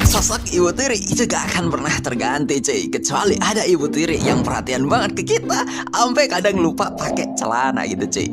Sosok ibu tiri itu gak akan pernah terganti cuy, kecuali ada ibu tiri yang perhatian banget ke kita sampai kadang lupa pakai celana gitu cuy.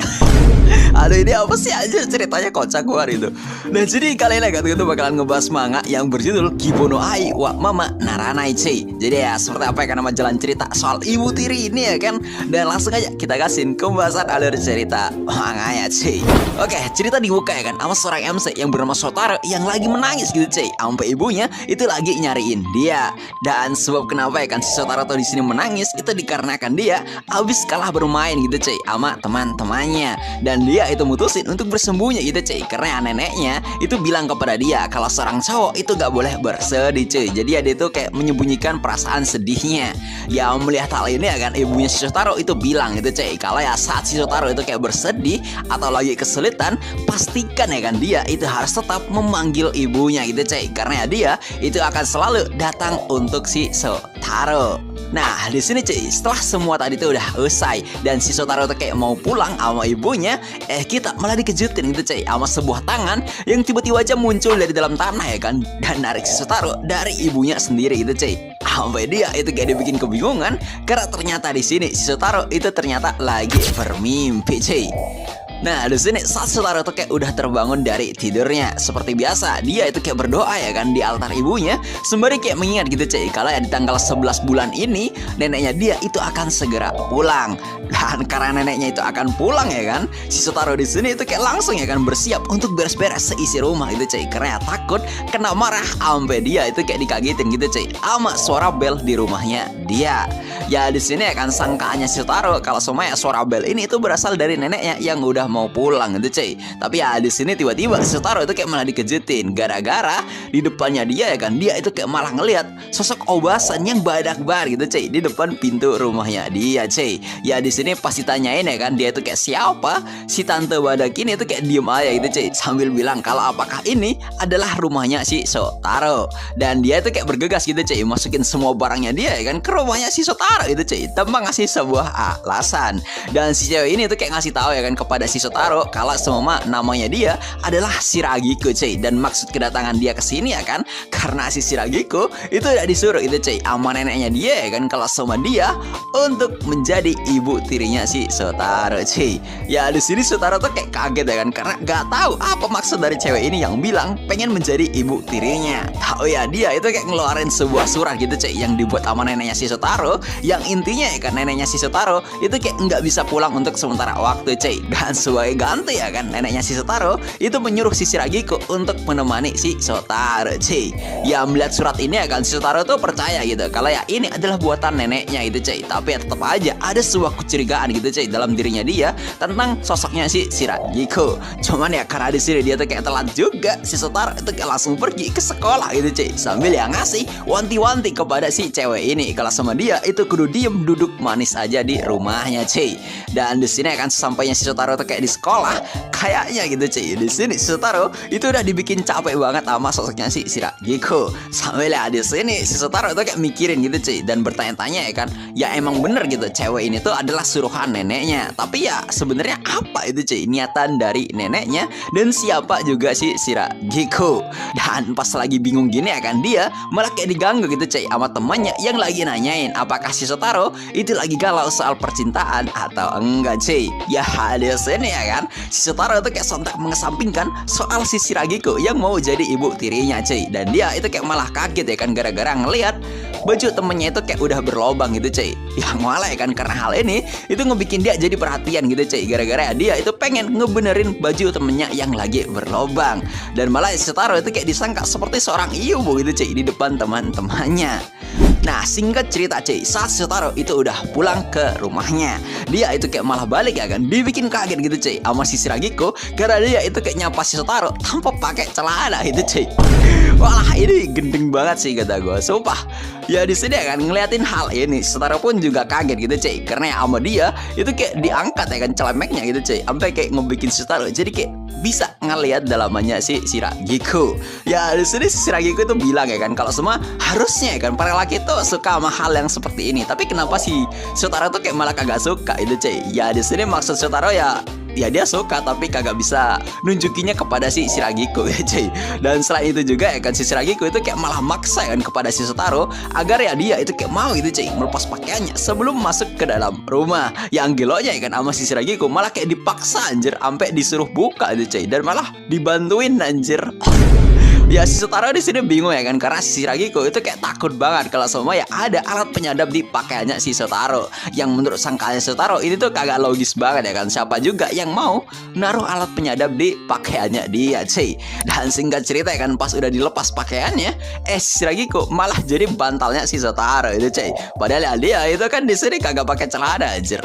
Aduh, ini apa sih aja ceritanya kocak banget itu. Nah, jadi kali ini kita bakalan ngebahas manga yang berjudul Kibono Ai wa Mama Naranai cuy. Jadi ya seperti apa ya nama jalan cerita soal ibu tiri ini ya kan. Dan langsung aja kita kasihin pembahasan alur cerita manganya cuy. Oke, cerita dibuka ya kan sama seorang MC yang bernama Shotaro yang lagi menangis gitu cuy. Sampai ibunya itu lagi nyariin dia. Dan sebab kenapa ya kan si Shotaro tuh di sini menangis itu dikarenakan dia habis kalah bermain gitu cuy sama teman-temannya. Dan dia itu mutusin untuk bersembunyi gitu cuy, karena neneknya itu bilang kepada dia kalau seorang cowok itu gak boleh bersedih cuy. Jadi dia itu kayak menyembunyikan perasaan sedihnya. Ya melihat hal ini ya kan ibunya si Shotaro itu bilang gitu cuy, kalau ya saat si Shotaro itu kayak bersedih atau lagi kesulitan, pastikan ya kan dia itu harus tetap memanggil ibunya gitu cuy, karena ya dia itu akan selalu datang untuk si Shotaro. Nah, di sini cuy, setelah semua tadi tuh udah usai dan si Shotaro tuh kayak mau pulang sama ibunya, kita malah dikejutin gitu cuy sama sebuah tangan yang tiba-tiba aja muncul dari dalam tanah ya kan, dan narik si Shotaro dari ibunya sendiri gitu cuy. Sampai dia itu kayak dibikin kebingungan karena ternyata di sini si Shotaro itu ternyata lagi bermimpi cuy. Nah, di sini saat Shotaro tuh kayak udah terbangun dari tidurnya seperti biasa, dia itu kayak berdoa ya kan di altar ibunya sembari kayak mengingat gitu cuy kalau ya di tanggal 11 bulan ini neneknya dia itu akan segera pulang. Dan karena neneknya itu akan pulang ya kan, si Shotaro di sini itu kayak langsung ya kan bersiap untuk beres-beres seisi rumah gitu cuy, karena ya takut kena marah sampai dia itu kayak dikagetin gitu cuy sama suara bel di rumahnya dia. Ya di sini ya kan sangkaannya si Shotaro kalau semuanya suara bel ini itu berasal dari neneknya yang udah mau pulang gitu cuy. Tapi ya di sini tiba-tiba si Shotaro itu kayak malah dikejutin gara-gara di depannya dia ya kan, dia itu kayak malah ngelihat sosok Obasan yang badak-bar gitu cuy di depan pintu rumahnya dia cuy. Ya di sini pas ditanyain ya kan dia itu kayak siapa, si tante badak ini itu kayak diem aja gitu cuy sambil bilang kalau apakah ini adalah rumahnya si Shotaro. Dan dia itu kayak bergegas gitu cuy masukin semua barangnya dia ya kan ke rumahnya si Shotaro gitu cuy tanpa ngasih sebuah alasan. Dan si cewek ini tuh kayak ngasih tahu ya kan kepada si Shotaro kalau semua namanya dia adalah Shiragiko cuy, dan maksud kedatangan dia ke sini ya kan karena si Shiragiko itu udah disuruh itu cuy sama neneknya dia ya kan kalau sama dia untuk menjadi ibu tirinya si Shotaro cuy. Ya di sini Shotaro tuh kayak kaget ya kan karena gak tahu apa maksud dari cewek ini yang bilang pengen menjadi ibu tirinya. Tahu ya dia itu kayak ngeluarin sebuah surat gitu cuy yang dibuat sama neneknya si Shotaro, yang intinya ya kan neneknya si Shotaro itu kayak nggak bisa pulang untuk sementara waktu cuy. Dan sebagai ganti ya kan neneknya si Shotaro itu menyuruh si Shiragiko untuk menemani si Shotaro cuy. Ya melihat surat ini ya kan si Shotaro tuh percaya gitu kalau ya ini adalah buatan neneknya gitu cuy. Tapi ya tetap aja ada sebuah kecurigaan gitu cuy dalam dirinya dia tentang sosoknya si Shiragiko. Cuman ya karena di sini dia tuh kayak telat juga, si Shotaro itu kayak langsung pergi ke sekolah gitu cuy sambil ya ngasih wanti-wanti kepada si cewek ini kalau sama dia itu kudu diem duduk manis aja di rumahnya cuy. Dan di sini kan sampainya si Shotaro tuh kayak di sekolah kayaknya gitu cuy, di sini si Shotaro itu udah dibikin capek banget sama sosoknya si Shiragiko. Sambil ya di sini si Shotaro tuh kayak mikirin gitu cuy dan bertanya-tanya ya kan, ya emang bener gitu cewek ini tuh adalah suruhan neneknya. Tapi ya sebenarnya apa itu cuy niatan dari neneknya dan siapa juga si Shiragiko. Dan pas lagi bingung gini ya kan dia malah kayak diganggu gitu cuy sama temannya yang lagi nanyain apakah si Shotaro itu lagi galau soal percintaan atau enggak cuy. Ya di sini ya kan si Shotaro itu kayak sontak mengesampingkan soal si Shiragiko yang mau jadi ibu tirinya cuy. Dan dia itu kayak malah kaget ya kan gara-gara ngelihat baju temennya itu kayak udah berlobang gitu cuy. Yang malah ya kan karena hal ini itu ngebikin dia jadi perhatian gitu cuy, gara-gara dia itu pengen ngebenerin baju temennya yang lagi berlobang. Dan malah Shotaro itu kayak disangka seperti seorang ibu gitu cuy di depan teman-temannya. Nah singkat cerita cuy, saat Shotaro itu udah pulang ke rumahnya, dia itu kayak malah balik ya kan dibikin kaget gitu cuy sama si Shiragiko karena dia itu kayak nyapa si Shotaro tanpa pakai celana gitu cuy. Walah ini gendeng banget sih kata gue, sumpah. Ya di sini ya kan ngeliatin hal ini Shotaro pun juga kaget gitu cuy karena ya sama dia itu kayak diangkat ya kan celemeknya gitu cuy sampai kayak ngebikin Shotaro jadi kayak bisa ngeliat dalamannya si Shiragiko. Ya di sini si Shiragiko itu bilang ya kan kalau semua harusnya ya kan para laki itu suka sama hal yang seperti ini, tapi kenapa si Shotaro tuh kayak malah kagak suka itu cuy. Ya di sini maksud Shotaro ya ya dia suka tapi kagak bisa nunjukinya kepada si Shiragiko ya cuy. Dan selain itu juga ya kan si Shiragiko itu kayak malah maksa kan kepada si Shotaro agar ya dia itu kayak mau gitu cuy melepas pakaiannya sebelum masuk ke dalam rumah. Yang gelonya ya kan sama si Shiragiko malah kayak dipaksa anjir sampai disuruh buka gitu cuy dan malah dibantuin anjir. Ya si Shotaro di sini bingung ya kan karena si Shiragiko itu kayak takut banget kalau semua ya ada alat penyadap di pakaiannya si Shotaro. Yang menurut sangkanya Shotaro ini tuh kagak logis banget ya kan. Siapa juga yang mau naruh alat penyadap di pakaiannya dia cuy. Dan singkat cerita ya kan pas udah dilepas pakaiannya si Shiragiko malah jadi bantalnya si Shotaro itu cuy. Padahal ya dia itu kan di sini kagak pakai celana anjir.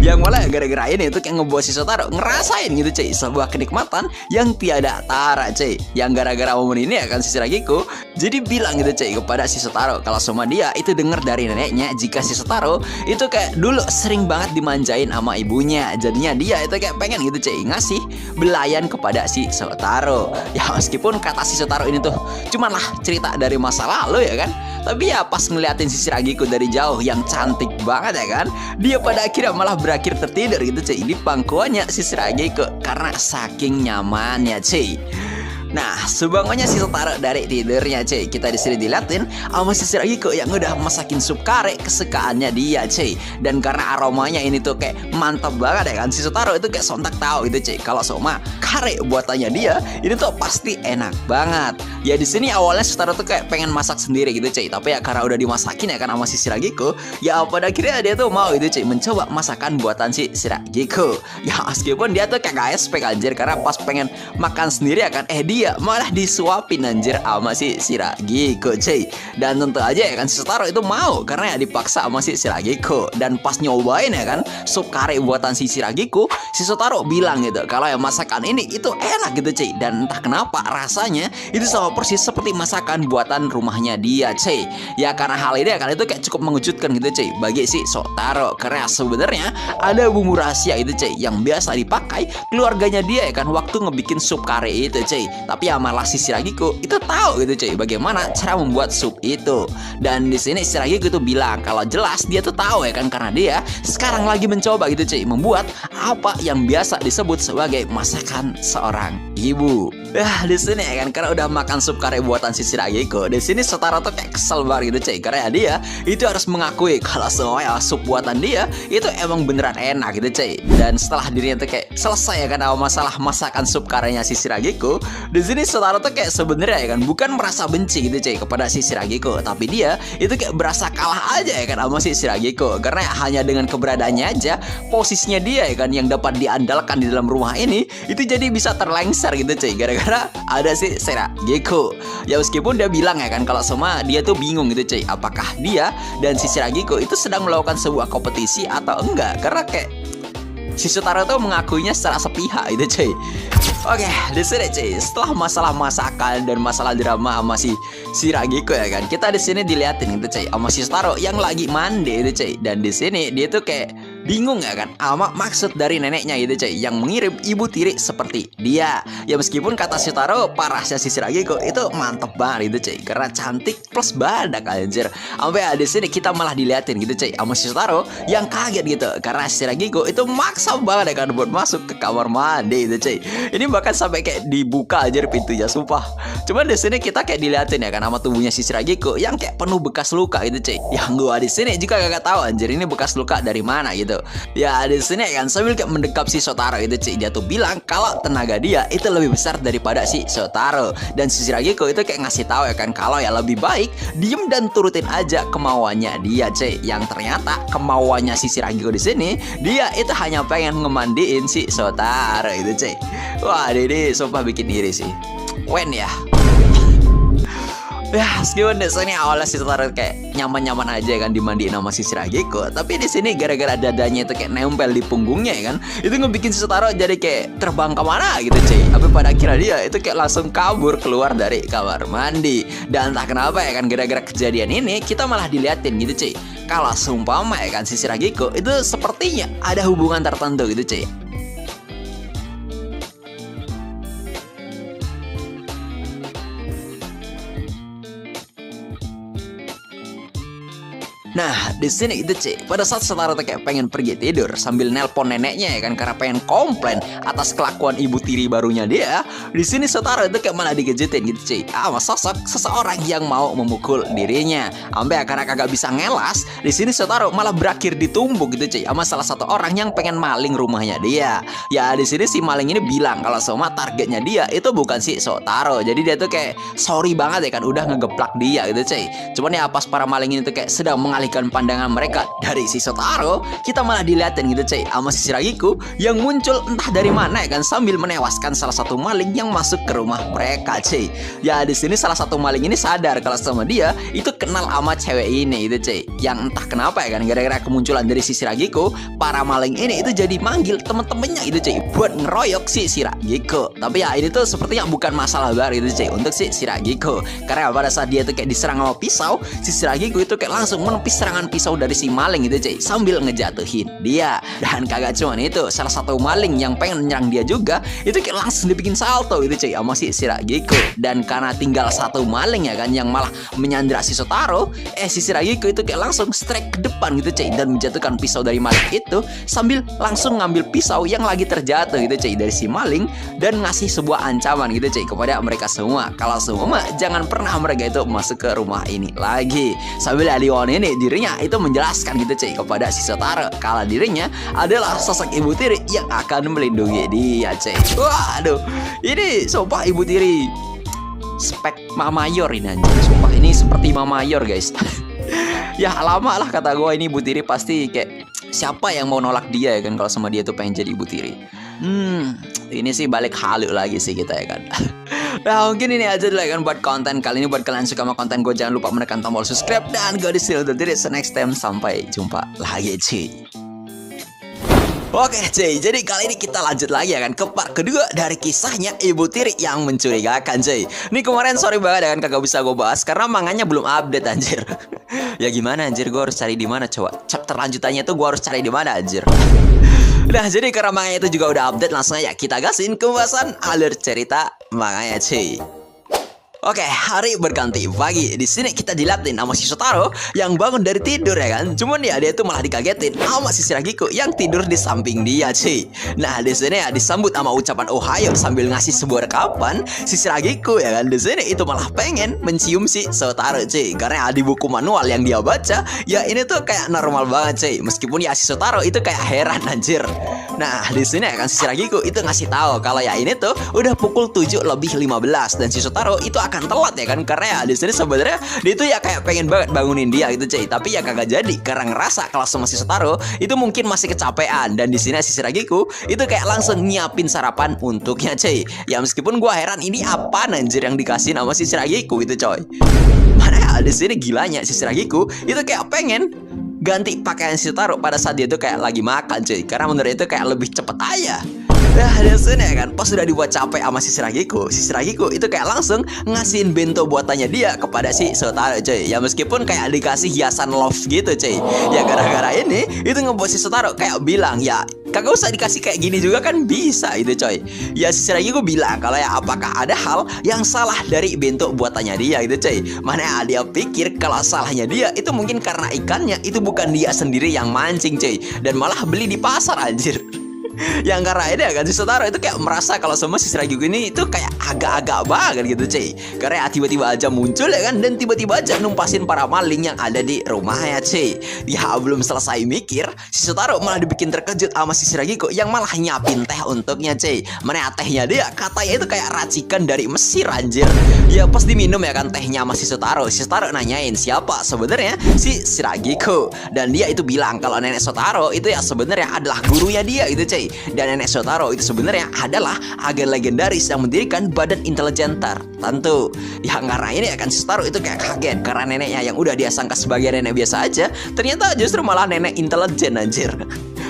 Yang malah gara-gara ini itu kayak ngebuat si Shotaro ngerasain gitu cuy sebuah kenikmatan yang tiada tara cuy. Yang gara-gara momen ini ya kan si Shiragiko jadi bilang gitu cuy kepada si Shotaro kalau sama dia itu denger dari neneknya jika si Shotaro itu kayak dulu sering banget dimanjain sama ibunya. Jadinya dia itu kayak pengen gitu cuy ngasih belayan kepada si Shotaro. Ya meskipun kata si Shotaro ini tuh cuman lah cerita dari masa lalu ya kan, tapi ya pas ngeliatin si Shiragiko dari jauh yang cantik banget ya kan, dia pada akhirnya malah berakhir tertidur gitu cuy di pangkuannya si Shiragiko karena saking nyamannya cuy. Nah, sebangunnya si Shotaro dari tidurnya cuy, kita di sini diliatin sama si Shiragiko yang udah masakin sup kare kesukaannya dia cuy. Dan karena aromanya ini tuh kayak mantap banget ya kan, si Shotaro itu kayak sontak tahu gitu cuy kalau sama kare buatannya dia ini tuh pasti enak banget. Ya di sini awalnya Shotaro tuh kayak pengen masak sendiri gitu cuy, tapi ya karena udah dimasakin ya kan sama si Shiragiko, ya pada akhirnya dia tuh mau gitu cuy mencoba masakan buatan si Shiragiko. Ya meskipun dia tuh kayak gak expect anjir karena pas pengen makan sendiri ya kan dia malah disuapin anjir sama si Shiragiko cuy. Dan tentu aja ya kan si Shotaro itu mau karena ya dipaksa sama si Shiragiko. Dan pas nyobain ya kan sup kare buatan si Shiragiko, si Shotaro bilang gitu kalau ya masakan ini itu enak gitu cuy. Dan entah kenapa rasanya itu sama persis seperti masakan buatan rumahnya dia cuy. Ya karena hal ini ya kan itu kayak cukup mengejutkan gitu cuy bagi si Shotaro karena sebenarnya ada bumbu rahasia itu cuy yang biasa dipakai keluarganya dia ya kan waktu ngebikin sup kare itu cuy. Tapi ya malah si Shiragiko itu tahu gitu cuy bagaimana cara membuat sup itu. Dan di sini Shiragiko itu bilang kalau jelas dia tuh tahu ya kan karena dia sekarang lagi mencoba gitu cuy membuat apa yang biasa disebut sebagai masakan seorang ibu. Di sini ya kan karena udah makan sup kare buatan si Shiragiko, di sini Shotaro tuh kayak kesel banget gitu cuy karena ya dia itu harus mengakui kalau semua ya sup buatan dia itu emang beneran enak gitu cuy. Dan setelah dirinya tuh kayak selesai ya kan sama masalah masakan sup karenya si Shiragiko, di sini Shotaro tuh kayak sebenarnya ya kan bukan merasa benci gitu cuy kepada si Shiragiko, tapi dia itu kayak berasa kalah aja ya kan sama si Shiragiko karena hanya dengan keberadaannya aja posisinya dia ya kan yang dapat diandalkan di dalam rumah ini itu jadi bisa terlengser gitu cuy gara-gara ada si Shiragiko. Ya meskipun dia bilang ya kan kalau semua dia tuh bingung gitu cuy apakah dia dan si Shiragiko itu sedang melakukan sebuah kompetisi atau enggak karena kayak si Shotaro tuh mengakuinya secara sepihak gitu cuy. Oke, di sini cuy, setelah masalah masakan dan masalah drama sama si Shiragiko ya kan, kita di sini diliatin gitu cuy sama si Shotaro yang lagi mandi gitu cuy. Dan di sini dia tuh kayak bingung ya kan sama maksud dari neneknya gitu cuy yang mengirim ibu tiri seperti dia. Ya meskipun kata si Shotaro parahnya si Shiragiko itu mantep banget gitu cuy karena cantik plus badak anjir. Sampai di sini kita malah diliatin gitu cuy sama si Shotaro yang kaget gitu karena si Shiragiko itu maksa banget ya kan buat masuk ke kamar mandi gitu cuy. Ini bahkan sampai kayak dibuka aja pintunya sumpah. Cuman di sini kita kayak diliatin ya kan sama tubuhnya si Shiragiko yang kayak penuh bekas luka gitu cuy. Yang gua di sini juga gak tahu anjir ini bekas luka dari mana gitu. Ya di sini kan sambil kayak mendekap si Shotaro itu cuy, dia tuh bilang kalau tenaga dia itu lebih besar daripada si Shotaro. Dan si Shiragiko itu kayak ngasih tahu ya kan kalau ya lebih baik diem dan turutin aja kemauannya dia cuy. Yang ternyata kemauannya si Shiragiko di sini dia itu hanya pengen ngemandiin si Shotaro itu cuy. Wah ini sumpah bikin iri sih. Wen ya. Ya, meskipun di sini awalnya si Shotaro kayak nyaman-nyaman aja kan dimandiin sama si Shiragiko, tapi di sini gara-gara dadanya itu kayak nempel di punggungnya ya kan, itu ngebikin si Shotaro jadi kayak terbang kemana gitu cuy. Tapi pada akhirnya dia itu kayak langsung kabur keluar dari kamar mandi. Dan entah kenapa ya kan gara-gara kejadian ini kita malah diliatin gitu cuy kalau seumpama ya kan si Shiragiko itu sepertinya ada hubungan tertentu gitu cuy. Nah, di sini itu Cik, pada saat Shotaro tuh kayak pengen pergi tidur sambil nelpon neneknya ya kan karena pengen komplain atas kelakuan ibu tiri barunya dia. Di sini Shotaro itu kayak malah dikejutin gitu Cik, sama sosok seseorang yang mau memukul dirinya. Sampai karena kagak bisa ngelas, di sini Shotaro malah berakhir ditumbuk gitu Cik sama salah satu orang yang pengen maling rumahnya dia. Ya di sini si maling ini bilang kalau semua targetnya dia itu bukan si Shotaro. Jadi dia tuh kayak sorry banget ya kan udah ngegeplak dia gitu Cik. Cuman ya pas para maling ini tuh kayak sedang mengalihkan pandangan mereka dari si Shotaro, kita malah diliatin gitu Cik sama si Shiragiku yang muncul entah dari mana ya kan sambil menewaskan salah satu maling yang masuk ke rumah mereka Cik. Ya di sini salah satu maling ini sadar kalau sama dia itu kenal sama cewek ini gitu Cik. Yang entah kenapa ya kan gara-gara kemunculan dari si Shiragiku, para maling ini itu jadi manggil temen-temennya itu Cik buat ngeroyok si Shiragiku. Tapi ya ini tuh sepertinya bukan masalah baru itu Cik untuk si Shiragiku. Karena pada saat dia tuh kayak diserang sama pisau, si Shiragiku itu kayak langsung menepis serangan pisau dari si maling itu Cik sambil ngejatuhin dia. Dan kagak cuman itu, salah satu maling yang pengen menyerang dia juga itu kayak langsung dibikin salto gitu Cik sama si Shiragiku. Dan karena tinggal satu maling ya kan yang malah menyandra si Shotaro, si Shiragiku itu kayak langsung strike ke depan gitu Cik dan menjatuhkan pisau dari maling itu sambil langsung ngambil pisau yang lagi terjatuh gitu Cik dari si maling dan ngasih sebuah ancaman gitu Cik kepada mereka semua kalau semua jangan pernah mereka itu masuk ke rumah ini lagi. Sambil Aliwon ini dirinya itu menjelaskan gitu Cik kepada si Shotaro kalau dirinya adalah sosok ibu tiri yang akan melindungi dia Cik. Waduh, ini sumpah ibu tiri spek Mamayor ini anjir. Sumpah ini seperti Mamayor guys. Ya lama lah kata gue ini ibu tiri pasti kayak siapa yang mau nolak dia ya kan kalau sama dia tuh pengen jadi ibu tiri. Ini sih balik halu lagi sih kita ya kan. Nah mungkin ini aja dulu ya kan buat konten kali ini. Buat kalian suka sama konten gue jangan lupa menekan tombol subscribe dan go di sini undur diri. So next time sampai jumpa lagi cuy. Oke cuy, jadi kali ini kita lanjut lagi ya kan ke part kedua dari kisahnya ibu tiri yang mencurigakan cuy. Ini kemarin sorry banget ya kan kagak bisa gue bahas karena manganya belum update anjir. Ya gimana anjir, gue harus cari di mana coba? Chapter lanjutannya tuh gue harus cari di mana anjir. Nah jadi karena manganya itu juga udah update, langsung aja kita gasin ke pembahasan alur cerita manganya cuy. Oke, hari berganti pagi. Di sini kita dilatin sama si Shotaro yang bangun dari tidur ya kan. Cuman ya dia tuh malah dikagetin sama si Shiragiku yang tidur di samping dia, cuy. Nah, di sini ya disambut sama ucapan Ohayo sambil ngasih sebuah rekapan. Si Shiragiku ya kan di sini itu malah pengen mencium si Shotaro, cuy. Karena di buku manual yang dia baca, ya ini tuh kayak normal banget, cuy. Meskipun ya si Shotaro itu kayak heran anjir. Nah, di sini ya kan si Shiragiku itu ngasih tahu kalau ya ini tuh udah pukul 7:15 dan si Shotaro itu akan telat ya kan karena ya di sini sebenarnya dia tuh ya kayak pengen banget bangunin dia gitu cuy, tapi ya kagak jadi karena ngerasa kalau sama si Shotaro itu mungkin masih kecapean. Dan di sini si Shiragiku itu kayak langsung nyiapin sarapan untuknya cuy. Ya meskipun gua heran ini apa anjir yang dikasih sama si Shiragiku itu coy. Mana ya di sini gilanya si Shiragiku itu kayak pengen ganti pakaian si Shotaro pada saat dia tuh kayak lagi makan cuy, karena menurut itu kayak lebih cepet aja. Nah di sini ya kan pas sudah dibuat capek sama si Shiragiku itu kayak langsung ngasihin bento buatannya dia kepada si Shotaro cuy. Ya meskipun kayak dikasih hiasan love gitu cuy. Ya gara-gara ini itu ngebuat si Shotaro kayak bilang ya kagak usah dikasih kayak gini juga kan bisa itu coy. Ya si Shiragiku bilang kalau ya apakah ada hal yang salah dari bento buatannya dia gitu coy. Mana dia pikir kalau salahnya dia itu mungkin karena ikannya itu bukan dia sendiri yang mancing coy, dan malah beli di pasar anjir. Yang karena ini ya kan si Shotaro itu kayak merasa kalau semua si Shiragiku ini itu kayak agak-agak banget gitu cuy. Karena ya tiba-tiba aja muncul ya kan, dan tiba-tiba aja numpasin para maling yang ada di rumahnya cuy. Ya belum selesai mikir, si Shotaro malah dibikin terkejut sama si Shiragiku yang malah nyiapin teh untuknya cuy. Mana tehnya dia katanya itu kayak racikan dari Mesir anjir. Ya pas diminum ya kan tehnya sama si Shotaro nanyain siapa sebenarnya si Shiragiku, dan dia itu bilang kalau nenek Shotaro itu ya sebenarnya adalah gurunya dia gitu cuy. Dan nenek Shotaro itu sebenarnya adalah agen legendaris yang mendirikan badan intelijen tertentu. Ya karena ini ya kan Shotaro itu kayak kaget karena neneknya yang udah dia sangka sebagai nenek biasa aja ternyata justru malah nenek intelijen anjir.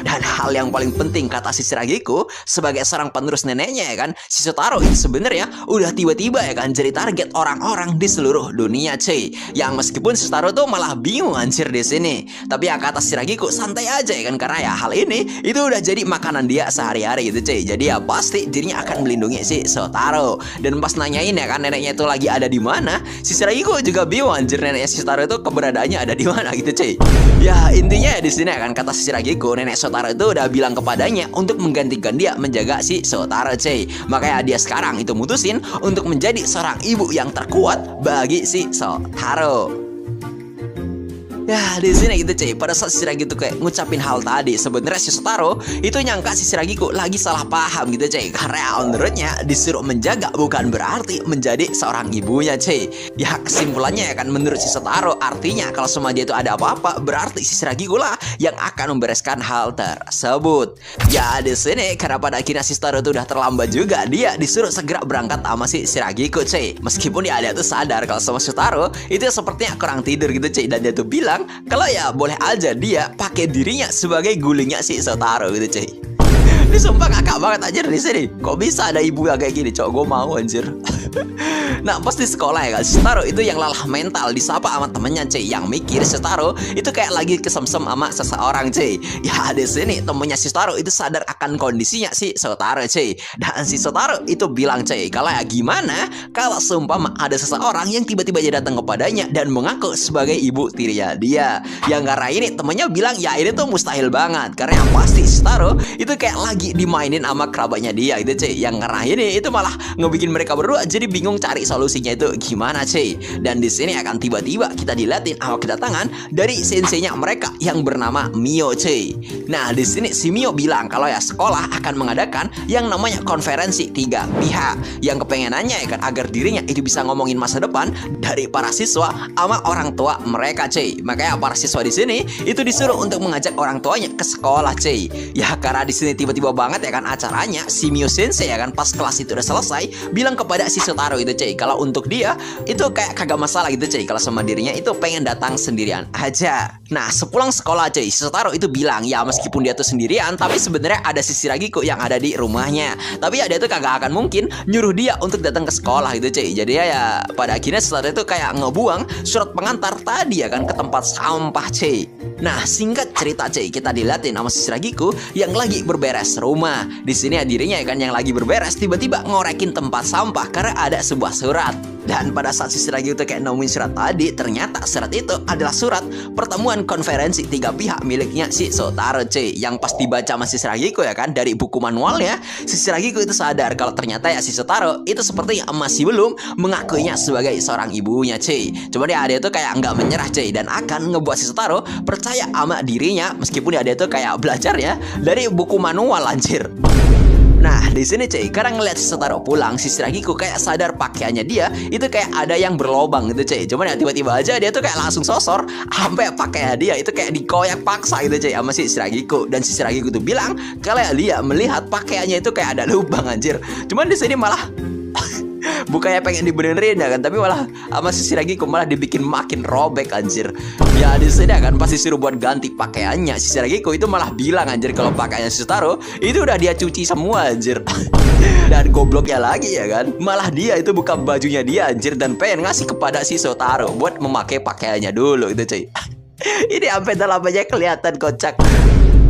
Dan hal yang paling penting kata si Shiragiko sebagai seorang penerus neneknya ya kan, si Shotaro itu sebenarnya udah tiba-tiba ya kan jadi target orang-orang di seluruh dunia cuy. Yang meskipun si Shotaro tuh malah bingung anjir di sini. Tapi ya kata Shiragiko santai aja ya kan, karena ya hal ini itu udah jadi makanan dia sehari-hari gitu cuy. Jadi ya pasti dirinya akan melindungi si Shotaro. Dan pas nanyain ya kan neneknya itu lagi ada di mana, si Shiragiko juga bingung anjir neneknya si Shotaro itu keberadaannya ada di mana gitu cuy. Ya intinya di sini kan kata si Shiragiko, nenek Shotaro itu udah bilang kepadanya untuk menggantikan dia menjaga si Shotaro cuy. Makanya dia sekarang itu mutusin untuk menjadi seorang ibu yang terkuat bagi si Shotaro. Ya di sini gitu cuy, pada saat si Shiragiko kayak ngucapin hal tadi, sebenarnya si Shotaro itu nyangka si Shiragiko lagi salah paham gitu cuy. Karena menurutnya disuruh menjaga bukan berarti menjadi seorang ibunya cuy. Ya kesimpulannya ya kan menurut si Shotaro artinya kalau sama dia itu ada apa-apa berarti si Shiragiko lah yang akan membereskan hal tersebut. Ya di sini karena pada akhirnya si Shotaro itu udah terlambat juga, dia disuruh segera berangkat sama si Shiragiko cuy. Meskipun dia tuh sadar kalau sama Shotaro itu sepertinya kurang tidur gitu cuy, dan dia tuh bilang kalau ya boleh aja dia pakai dirinya sebagai gulingnya si Shotaro gitu cuy. Ini sumpah kakak banget anjir di sini. Kok bisa ada ibu yang kayak gini, cok? Gue mau anjir. Nah pas di sekolah ya kan, Shotaro itu yang lelah mental disapa sama temennya cuy, yang mikir Shotaro itu kayak lagi kesemsem sama seseorang cuy. Ya di sini temennya si Shotaro itu sadar akan kondisinya si Shotaro cuy. Dan si Shotaro itu bilang cuy, kalau ya gimana kalau seumpama ada seseorang yang tiba-tiba aja datang kepadanya dan mengaku sebagai ibu tirinya dia. Yang karena ini temennya bilang ya ini tuh mustahil banget, karena yang pasti Shotaro itu kayak lagi dimainin sama kerabatnya dia gitu cuy. Yang karena ini itu malah ngebikin mereka berdua jadi bingung cari solusinya itu gimana cuy. Dan di sini akan tiba-tiba kita diliatin awal kedatangan dari senseinya mereka yang bernama Mio cuy. Nah di sini si Mio bilang kalau ya sekolah akan mengadakan yang namanya konferensi 3 pihak, yang kepengenannya ya kan agar dirinya itu bisa ngomongin masa depan dari para siswa sama orang tua mereka cuy. Makanya para siswa di sini itu disuruh untuk mengajak orang tuanya ke sekolah cuy. Ya karena di sini tiba-tiba banget ya kan acaranya, si Mio sensei ya kan pas kelas itu udah selesai bilang kepada si Shotaro itu cuy kalau untuk dia itu kayak kagak masalah gitu cuy, kalau sama dirinya itu pengen datang sendirian aja. Nah sepulang sekolah cuy, si Shotaro itu bilang ya meskipun dia tuh sendirian tapi sebenarnya ada si Shiragiko yang ada di rumahnya. Tapi ya dia tuh kagak akan mungkin nyuruh dia untuk datang ke sekolah gitu cuy. Jadi ya pada akhirnya Shotaro itu kayak ngebuang surat pengantar tadi ya kan ke tempat sampah cuy. Nah singkat cerita cuy, kita diliatin sama si Shiragiko yang lagi berberes rumah. Di sini ya dirinya ya kan yang lagi berberes tiba-tiba ngorekin tempat sampah karena ada sebuah surat. Dan pada saat si Shiragiko itu kayak nemuin surat tadi, ternyata surat itu adalah surat pertemuan konferensi 3 pihak miliknya si Shotaro cuy. Yang pas dibaca sama si Shiragiko ya kan dari buku manualnya, si Shiragiko itu sadar kalau ternyata ya si Shotaro itu seperti masih belum mengakuinya sebagai seorang ibunya cuy. Cuma dia itu kayak nggak menyerah cuy, dan akan ngebuat si Shotaro percaya sama dirinya meskipun dia itu kayak belajar ya dari buku manual anjir. Nah di sini cuy, karena ngeliat si Shotaro pulang, si Shiragiko kayak sadar pakaiannya dia itu kayak ada yang berlobang gitu cuy. Cuman ya tiba-tiba aja dia tuh kayak langsung sosor sampai pakaian dia itu kayak dikoyak paksa gitu cuy sama si Shiragiko. Dan si Shiragiko tuh bilang kalau dia melihat pakaiannya itu kayak ada lubang anjir. Cuman di sini malah bukannya pengen dibenerin ya kan, tapi malah sama si Shiragiko malah dibikin makin robek anjir. Ya di sini kan pasti suruh buat ganti pakaiannya. Si Shiragiko itu malah bilang anjir kalau pakaiannya si Shotaro itu udah dia cuci semua anjir. Dan gobloknya lagi ya kan, malah dia itu buka bajunya dia anjir dan pengen ngasih kepada si Shotaro buat memakai pakaiannya dulu gitu cuy. Ini sampai dalamnya kelihatan kocak.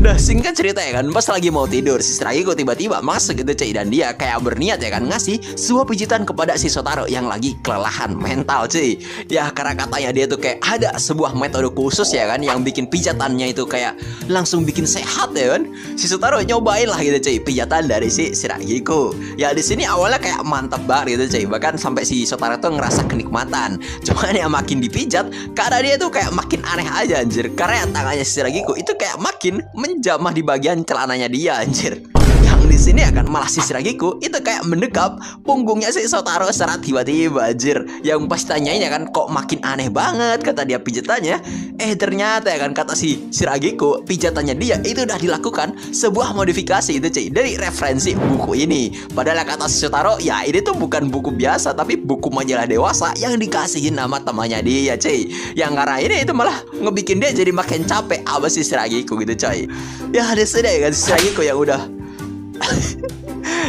Nah singkat cerita ya kan, pas lagi mau tidur si Shiragiko tiba-tiba masuk gitu cuy, dan dia kayak berniat ya kan ngasih sebuah pijitan kepada si Shotaro yang lagi kelelahan mental cuy. Ya karena katanya dia tuh kayak ada sebuah metode khusus ya kan yang bikin pijatannya itu kayak langsung bikin sehat ya kan. Si Shotaro nyobain lah gitu cuy pijatan dari si Shiragiko. Ya di sini awalnya kayak mantap banget gitu cuy, bahkan sampai si Shotaro tuh ngerasa kenikmatan. Cuman ya makin dipijat karena dia tuh kayak makin aneh aja anjir, karena tangannya si Shiragiko itu kayak makin menjamah di bagian celananya dia anjir. Yang Yang di sini akan malah si Shiragiku itu kayak mendekap punggungnya si Shotaro secara tiba-tiba anjir. Yang pas tanyain ya kan, kok makin aneh banget kata dia pijatannya. Ternyata ya kan kata si Shiragiku, pijatannya dia itu udah dilakukan sebuah modifikasi itu cuy, dari referensi buku ini. Padahal kata si Shotaro, ya ini tuh bukan buku biasa tapi buku majalah dewasa yang dikasihin nama temannya dia cuy. Yang karena ini itu malah ngebikin dia jadi makin capek sama si Shiragiku gitu coy. Ya ada sedih ya kan si Shiragiku yang udah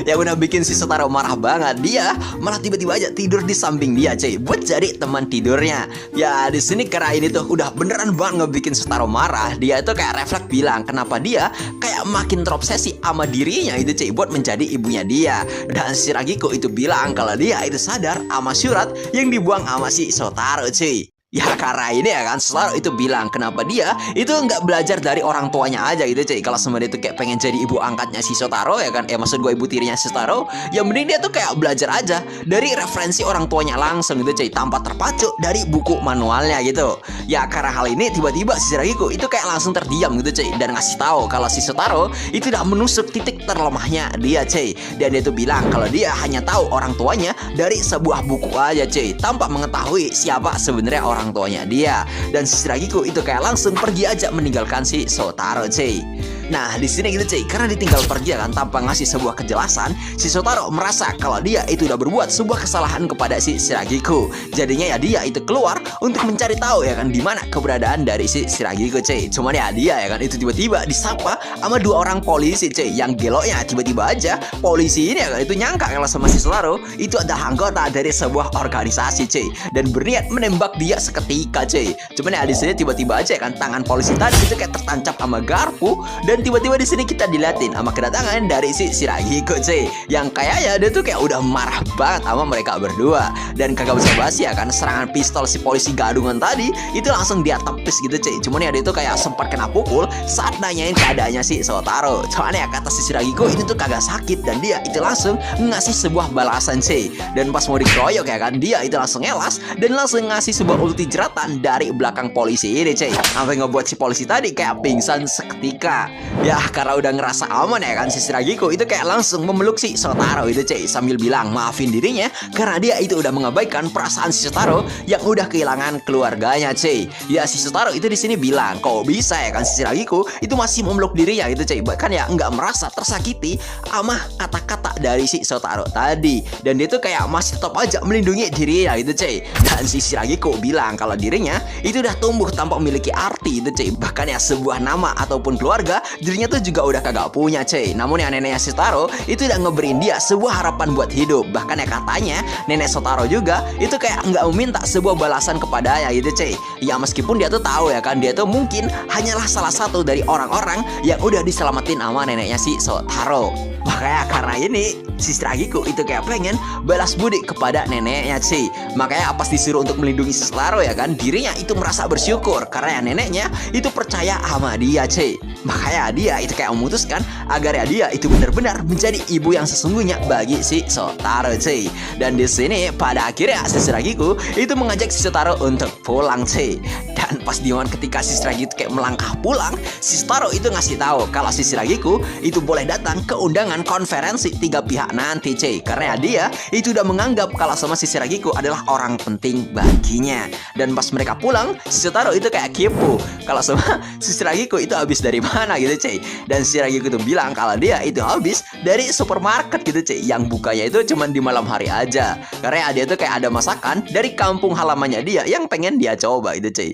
yang udah bikin si Shotaro marah banget. Dia malah tiba-tiba aja tidur di samping dia cuy, buat jadi teman tidurnya. Ya di sini karena ini tuh udah beneran banget ngebikin Shotaro marah. Dia itu kayak refleks bilang kenapa dia kayak makin terobsesi sama dirinya itu cuy, buat menjadi ibunya dia. Dan si Shiragiku itu bilang kalau dia itu sadar sama surat yang dibuang sama si Shotaro cuy. Ya karena ini ya kan Shotaro itu bilang kenapa dia itu nggak belajar dari orang tuanya aja gitu cuy. Kalau sebenarnya itu kayak pengen jadi ibu angkatnya si Shotaro ya kan, maksud gue ibu tirinya si Shotaro, ya mending dia tuh kayak belajar aja dari referensi orang tuanya langsung gitu cuy, tanpa terpacu dari buku manualnya gitu. Ya karena hal ini tiba-tiba si Shiragiku itu kayak langsung terdiam gitu cuy, dan ngasih tahu kalau si Shotaro itu udah menusuk titik terlemahnya dia cuy. Dan dia tuh bilang kalau dia hanya tahu orang tuanya dari sebuah buku aja cuy, tanpa mengetahui siapa sebenarnya orang tuanya dia. Dan si Shiragiku itu kayak langsung pergi aja meninggalkan si Shotaro cuy. Nah di sini gitu cuy, karena ditinggal pergi kan tanpa ngasih sebuah kejelasan, si Shotaro merasa kalau dia itu udah berbuat sebuah kesalahan kepada si Shiragiku. Jadinya ya dia itu keluar untuk mencari tahu ya kan di mana keberadaan dari si Shiragiku cuy. Cuman ya dia ya kan itu tiba-tiba disapa sama dua orang polisi cuy, yang geloknya tiba-tiba aja polisi ini ya kan itu nyangka kalau sama si Shotaro itu ada anggota dari sebuah organisasi cuy, dan berniat menembak dia seketika cuy. Cuman ya di sini tiba-tiba aja kan tangan polisi tadi itu kayak tertancap sama garpu. Dan tiba-tiba di sini kita diliatin sama kedatangan dari si Shiragiku cuy, yang kayaknya dia tuh kayak udah marah banget sama mereka berdua. Dan kagak basa-basi ya kan, serangan pistol si polisi gadungan tadi itu langsung dia tepis gitu cuy. Cuman ya dia tuh kayak sempat kena pukul saat nanyain keadaannya si Shotaro. Cuman ya kata si Shiragiku itu tuh kagak sakit, dan dia itu langsung ngasih sebuah balasan cuy. Dan pas mau dikeroyok ya kan, dia itu langsung ngelas dan langsung ngasih sebuah ulti jeratan dari belakang polisi ini cuy, sampai ngebuat si polisi tadi kayak pingsan seketika. Ya karena udah ngerasa aman ya kan, si Shiragiku itu kayak langsung memeluk si Shotaro itu cuy, sambil bilang maafin dirinya karena dia itu udah mengabaikan perasaan si Shotaro yang udah kehilangan keluarganya cuy. Ya si Shotaro itu di sini bilang kok bisa ya kan si Shiragiku itu masih memeluk dirinya gitu cuy, bahkan ya nggak merasa tersakiti sama kata-kata dari si Shotaro tadi. Dan dia tuh kayak masih tetap aja melindungi dirinya gitu cuy. Dan si Shiragiku bilang kalau dirinya itu udah tumbuh tanpa memiliki arti itu cuy, bahkan ya sebuah nama ataupun keluarga dirinya tuh juga udah kagak punya cuy. Namun ya neneknya Shotaro itu udah ngeberiin dia sebuah harapan buat hidup. Bahkan ya katanya nenek Shotaro juga itu kayak nggak meminta sebuah balasan kepadanya gitu cuy. Ya meskipun dia tuh tahu ya kan, dia tuh mungkin hanyalah salah satu dari orang-orang yang udah diselamatin sama neneknya si Shotaro. Makanya karena ini si Shiragiku itu kayak pengen balas budi kepada neneknya cuy. Makanya pas disuruh untuk melindungi si Shotaro ya kan, dirinya itu merasa bersyukur karena ya neneknya itu percaya sama dia cuy. Makanya dia itu kayak memutuskan agar ya dia itu benar-benar menjadi ibu yang sesungguhnya bagi si Shotaro cuy. Dan di sini pada akhirnya si Shiragiku itu mengajak si Shotaro untuk pulang cuy. Dan pas di momen ketika si Shiragiku kayak melangkah pulang, si Shotaro itu ngasih tahu kalau si Shiragiku itu boleh datang ke undangan konferensi 3 pihak nanti cuy, karena ya dia itu udah menganggap kalau sama si Shiragiku adalah orang penting baginya. Dan pas mereka pulang, si Shotaro itu kayak kepo kalau sama si Shiragiku itu habis dari mana gitu cuy. Dan si Shiragiku itu bilang kalau dia itu habis dari supermarket gitu cuy, yang bukanya itu cuman di malam hari aja, karena dia tuh kayak ada masakan dari kampung halamannya dia yang pengen dia coba gitu cuy.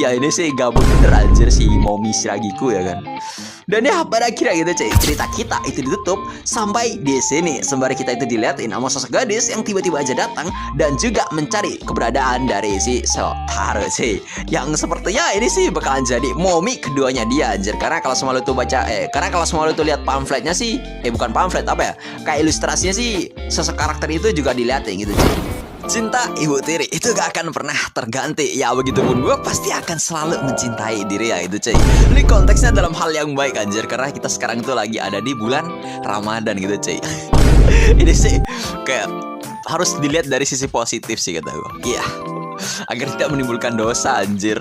Ya ini sih gabut bener anjir si Momi Shiragiku ya kan. Dan ya pada akhirnya gitu cuy, cerita kita itu ditutup sampai di sini, sembari kita itu diliatin sama sosok gadis yang tiba-tiba aja datang dan juga mencari keberadaan dari si Shotaro cuy, yang sepertinya ini sih bakalan jadi Momi keduanya dia anjir. Karena kalau semua lu tuh baca karena kalau semua lu tuh lihat pamfletnya sih, bukan pamflet apa ya, kayak ilustrasinya sih sosok karakter itu juga diliatin gitu cuy. Cinta ibu tiri itu gak akan pernah terganti. Ya begitupun gue pasti akan selalu mencintai diri ya itu cuy. Ini konteksnya dalam hal yang baik anjir, karena kita sekarang tuh lagi ada di bulan Ramadan gitu cuy. Ini sih kayak harus dilihat dari sisi positif sih kata gue. Iya, agar tidak menimbulkan dosa anjir.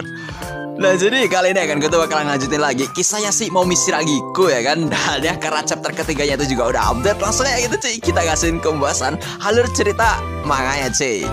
Nah jadi kali ini kan gue tuh bakalan lanjutin lagi kisahnya si Momi Shiragiku ya kan. Dan ya karena chapter ketiganya itu juga udah update, langsung aja gitu cuy kita kasihin pembahasan alur cerita manganya cuy.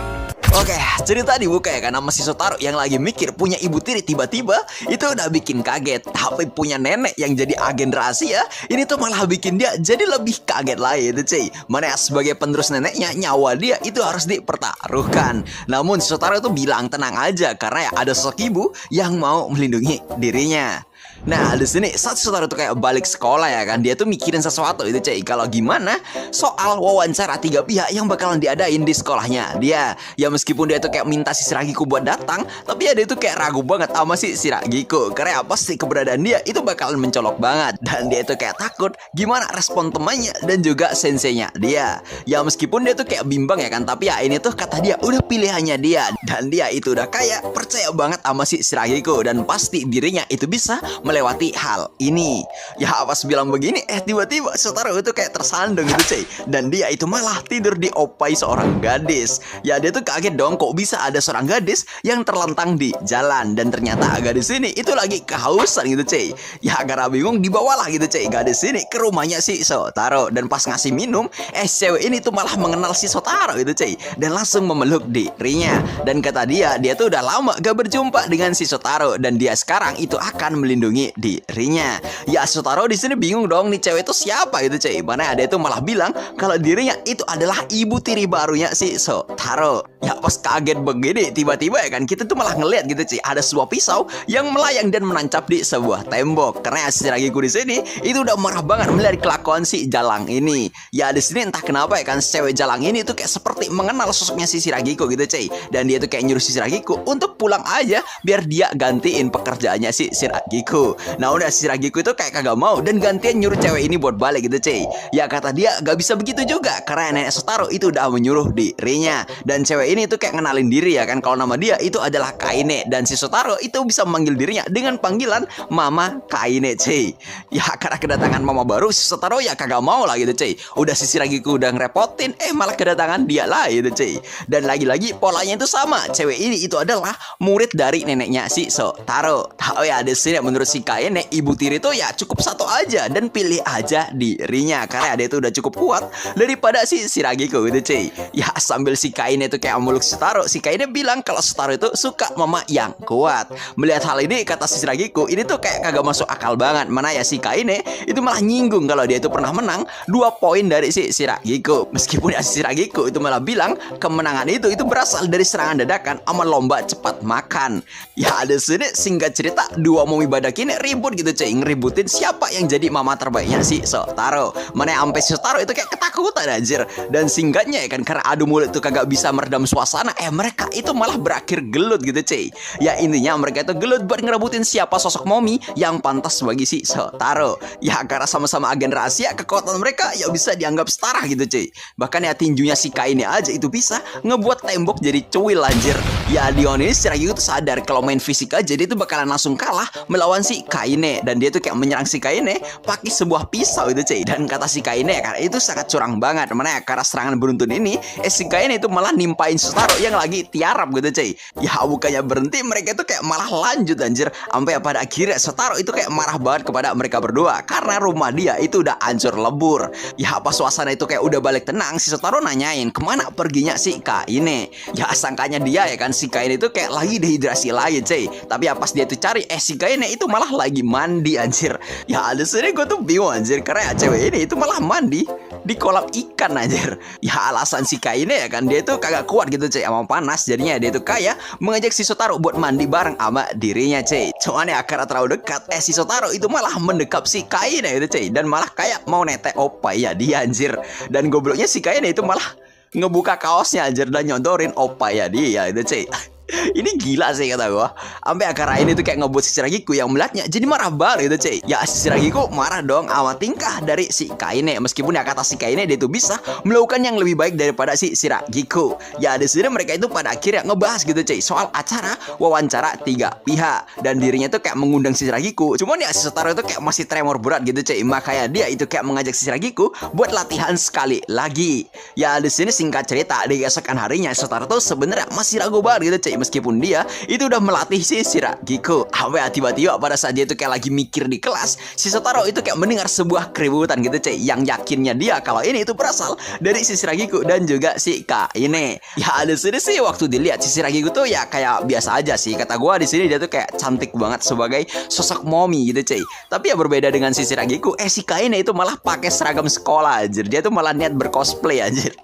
Oke, cerita dibuka ya kan sama si Shotaro yang lagi mikir punya ibu tiri, tiba-tiba itu udah bikin kaget. Tapi punya nenek yang jadi agen rahasia, ini tuh malah bikin dia jadi lebih kaget lagi itu cuy. Mana sebagai penerus neneknya, nyawa dia itu harus dipertaruhkan. Namun si Shotaro itu bilang tenang aja karena ya ada sosok ibu yang mau melindungi dirinya. Nah di sini saat Shotaro tuh kayak balik sekolah ya kan, dia tuh mikirin sesuatu itu cuy. Kalau gimana soal wawancara 3 pihak yang bakalan diadain di sekolahnya dia. Ya meskipun dia tuh kayak minta si Shiragiku buat datang, tapi ya dia tuh kayak ragu banget sama si Shiragiku karena apa sih keberadaan dia itu bakalan mencolok banget. Dan dia tuh kayak takut gimana respon temannya dan juga senseinya dia. Ya meskipun dia tuh kayak bimbang ya kan, tapi ya ini tuh kata dia udah pilihannya dia. Dan dia itu udah kayak percaya banget sama si Shiragiku dan pasti dirinya itu bisa melewati hal ini. Ya pas bilang begini tiba-tiba Shotaro itu kayak tersandung gitu cuy. Dan dia itu malah tidur diopai seorang gadis. Ya dia tuh kaget dong kok bisa ada seorang gadis yang terlentang di jalan. Dan ternyata gadis ini itu lagi kehausan gitu cuy. Ya karena bingung dibawalah gitu cuy gadis ini ke rumahnya si Shotaro. Dan pas ngasih minum cewek ini tuh malah mengenal si Shotaro gitu cuy. Dan langsung memeluk dirinya. Dan kata dia tuh udah lama gak berjumpa dengan si Shotaro. Dan dia sekarang itu akan melindungi dirinya. Ya Shotaro di sini bingung dong nih cewek itu siapa gitu cuy. Mana ada itu malah bilang kalau dirinya itu adalah ibu tiri barunya si Shotaro. Ya pas kaget begini tiba-tiba ya kan kita tuh malah ngeliat gitu cuy ada sebuah pisau yang melayang dan menancap di sebuah tembok. Karena si Shiragiku di sini itu udah marah banget melihat kelakuan si Jalang ini. Ya di sini entah kenapa ya kan cewek Jalang ini tuh kayak seperti mengenal sosoknya si Shiragiku gitu cuy. Dan dia tuh kayak nyuruh si Shiragiku untuk pulang aja biar dia gantiin pekerjaannya si Shiragiku. Nah udah si Shiragiku itu kayak kagak mau dan gantian nyuruh cewek ini buat balik gitu cuy. Ya kata dia gak bisa begitu juga karena nenek Shotaro itu udah menyuruh dirinya. Dan cewek ini tuh kayak ngenalin diri ya kan kalau nama dia itu adalah Kaine. Dan si Shotaro itu bisa memanggil dirinya dengan panggilan Mama Kaine cuy. Ya karena kedatangan mama baru si Shotaro ya kagak mau lah gitu cuy. Udah si Shiragiku udah ngerepotin malah kedatangan dia lah gitu cuy. Dan lagi-lagi polanya itu sama. Cewek ini itu adalah murid dari neneknya si Shotaro. Tahu ya di sini menurut si Kaine ibu tiri itu ya cukup satu aja dan pilih aja dirinya karena dia itu udah cukup kuat daripada si Shiragiku gitu cuy. Ya sambil si Kaine itu kayak meluk Shotaro, si Kaine bilang kalau Shotaro itu suka mama yang kuat. Melihat hal ini kata si Shiragiku ini tuh kayak kagak masuk akal banget. Mana ya si Kaine itu malah nyinggung kalau dia itu pernah menang 2 poin dari si Shiragiku. Meskipun ya si Shiragiku itu malah bilang kemenangan itu berasal dari serangan dadakan sama lomba cepat makan. Ya ada sini singkat cerita dua momi badak ini ribut gitu cuy, ngeributin siapa yang jadi mama terbaiknya si Shotaro. Mana sampai si Shotaro itu kayak ketakutan anjir. Dan singkatnya ya kan karena adu mulut itu kagak bisa meredam suasana, mereka itu malah berakhir gelut gitu cuy. Ya intinya mereka itu gelut buat ngerebutin siapa sosok momi yang pantas bagi si Shotaro. Ya karena sama-sama agen rahasia, kekuatan mereka ya bisa dianggap setara gitu cuy. Bahkan ya tinjunya si Kaine aja itu bisa ngebuat tembok jadi cuil anjir. Ya Dion ini secara gitu sadar kalau main fisik aja dia itu bakalan langsung kalah melawan si Kaine. Dan dia tuh kayak menyerang si Kaine pakai sebuah pisau itu cuy. Dan kata si Kaine karena itu sangat curang banget. Mana ya karena serangan beruntun ini si Kaine itu malah nimpain Shotaro yang lagi tiarap gitu cuy. Ya bukannya berhenti mereka itu kayak malah lanjut anjir. Sampai pada akhirnya Shotaro itu kayak marah banget kepada mereka berdua karena rumah dia itu udah hancur lebur. Ya pas suasana itu kayak udah balik tenang, si Shotaro nanyain kemana perginya si Kaine. Ya sangkanya dia ya kan si Kaine itu kayak lagi dehidrasi lagi cuy. Tapi ya pas dia tuh cari si Kaine itu malah lagi mandi anjir. Ya ada sini gue tuh bingung anjir karena ya cewek ini itu malah mandi di kolam ikan anjir. Ya alasan si Kaine ya kan dia itu kagak kuat gitu cuy sama panas, jadinya dia tuh kayak mengajak si Shotaro buat mandi bareng sama dirinya cuy. Cuman ya karena terlalu dekat si Shotaro itu malah mendekap si Kaine gitu cuy. Dan malah kayak mau netek opai ya dia anjir. Dan gobloknya si Kaine itu malah ngebuka kaosnya anjir dan nyontorin opai ya dia itu cuy. Ini gila sih kata gue. Sampai akar ini tuh kayak ngebuat si Shiragiku yang melihatnya jadi marah banget gitu cuy. Ya si Shiragiku marah dong sama tingkah dari si Kaine. Meskipun ya kata si Kaine dia tuh bisa melakukan yang lebih baik daripada si Shiragiku. Ya di sini mereka itu pada akhirnya ngebahas gitu cuy soal acara wawancara 3 pihak. Dan dirinya tuh kayak mengundang si Shiragiku. Cuman ya si Shotaro itu kayak masih tremor berat gitu cuy. Makanya dia itu kayak mengajak si Shiragiku buat latihan sekali lagi. Ya di sini singkat cerita di keesokan harinya Shotaro tuh sebenarnya masih ragu banget gitu cuy meskipun dia itu udah melatih si Shiragiko. Tiba-tiba pada saat dia itu kayak lagi mikir di kelas, si Shotaro itu kayak mendengar sebuah keributan gitu cuy, yang yakinnya dia kalau ini itu berasal dari si Shiragiko dan juga si Kaine. Ya ada sini sih waktu dilihat si Shiragiko tuh ya kayak biasa aja sih. Kata gua di sini dia tuh kayak cantik banget sebagai sosok mommy gitu cuy. Tapi ya berbeda dengan si Shiragiko, si Kaine itu malah pakai seragam sekolah anjir. Dia tuh malah niat bercosplay anjir.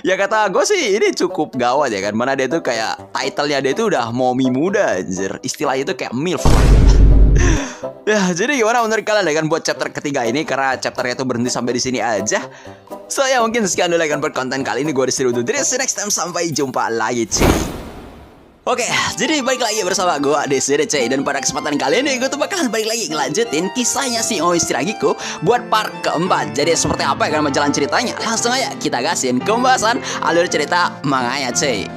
Ya kata gue sih ini cukup gawat ya kan. Mana dia tuh kayak title-nya dia tuh udah mommy muda anjir. Istilahnya itu kayak MILF lah. Ya jadi gimana menurut kalian ya kan buat chapter ketiga ini, karena chapternya tuh berhenti sampai di sini aja. So ya mungkin sekian dulu ya kan buat konten kali ini. Gue disuruh undur diri. See you next time, sampai jumpa lagi cuy. Oke, jadi balik lagi bersama gue di sini cuy. Dan pada kesempatan kali ini gue tuh bakalan balik lagi ngelanjutin kisahnya si Oi Shiragiko buat part keempat. Jadi seperti apa ya kan jalan ceritanya? Langsung aja kita gasin ke pembahasan alur cerita manganya cuy.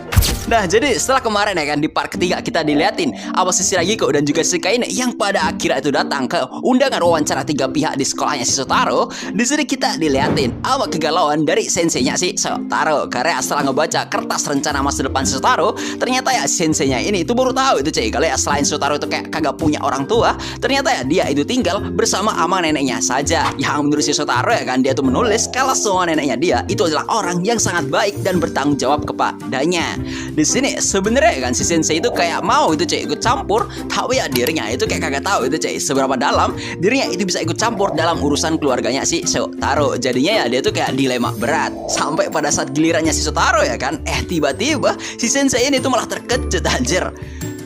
Nah jadi setelah kemarin ya kan di part ketiga kita diliatin apa si Shiragiko dan juga si Kaine yang pada akhirnya itu datang ke undangan wawancara 3 pihak di sekolahnya si Shotaro. Di sini kita diliatin apa kegalauan dari senseinya si Shotaro, karena setelah ngebaca kertas rencana masa depan si Shotaro, ternyata ya senseinya ini itu baru tahu itu cuy kalau ya selain Shotaro itu kayak kagak punya orang tua, ternyata ya dia itu tinggal bersama ama neneknya saja. Yang menurut si Shotaro ya kan dia tuh menulis kalau semua neneknya dia itu adalah orang yang sangat baik dan bertanggung jawab kepadanya. Di sini sebenarnya kan si sensei itu kayak mau itu cuy ikut campur, tapi ya dirinya itu kayak kagak tahu itu cuy seberapa dalam dirinya itu bisa ikut campur dalam urusan keluarganya si Shotaro. Jadinya ya dia tuh kayak dilema berat sampai pada saat gilirannya si Shotaro ya kan, tiba-tiba si sensei ini tuh malah terkejut anjir.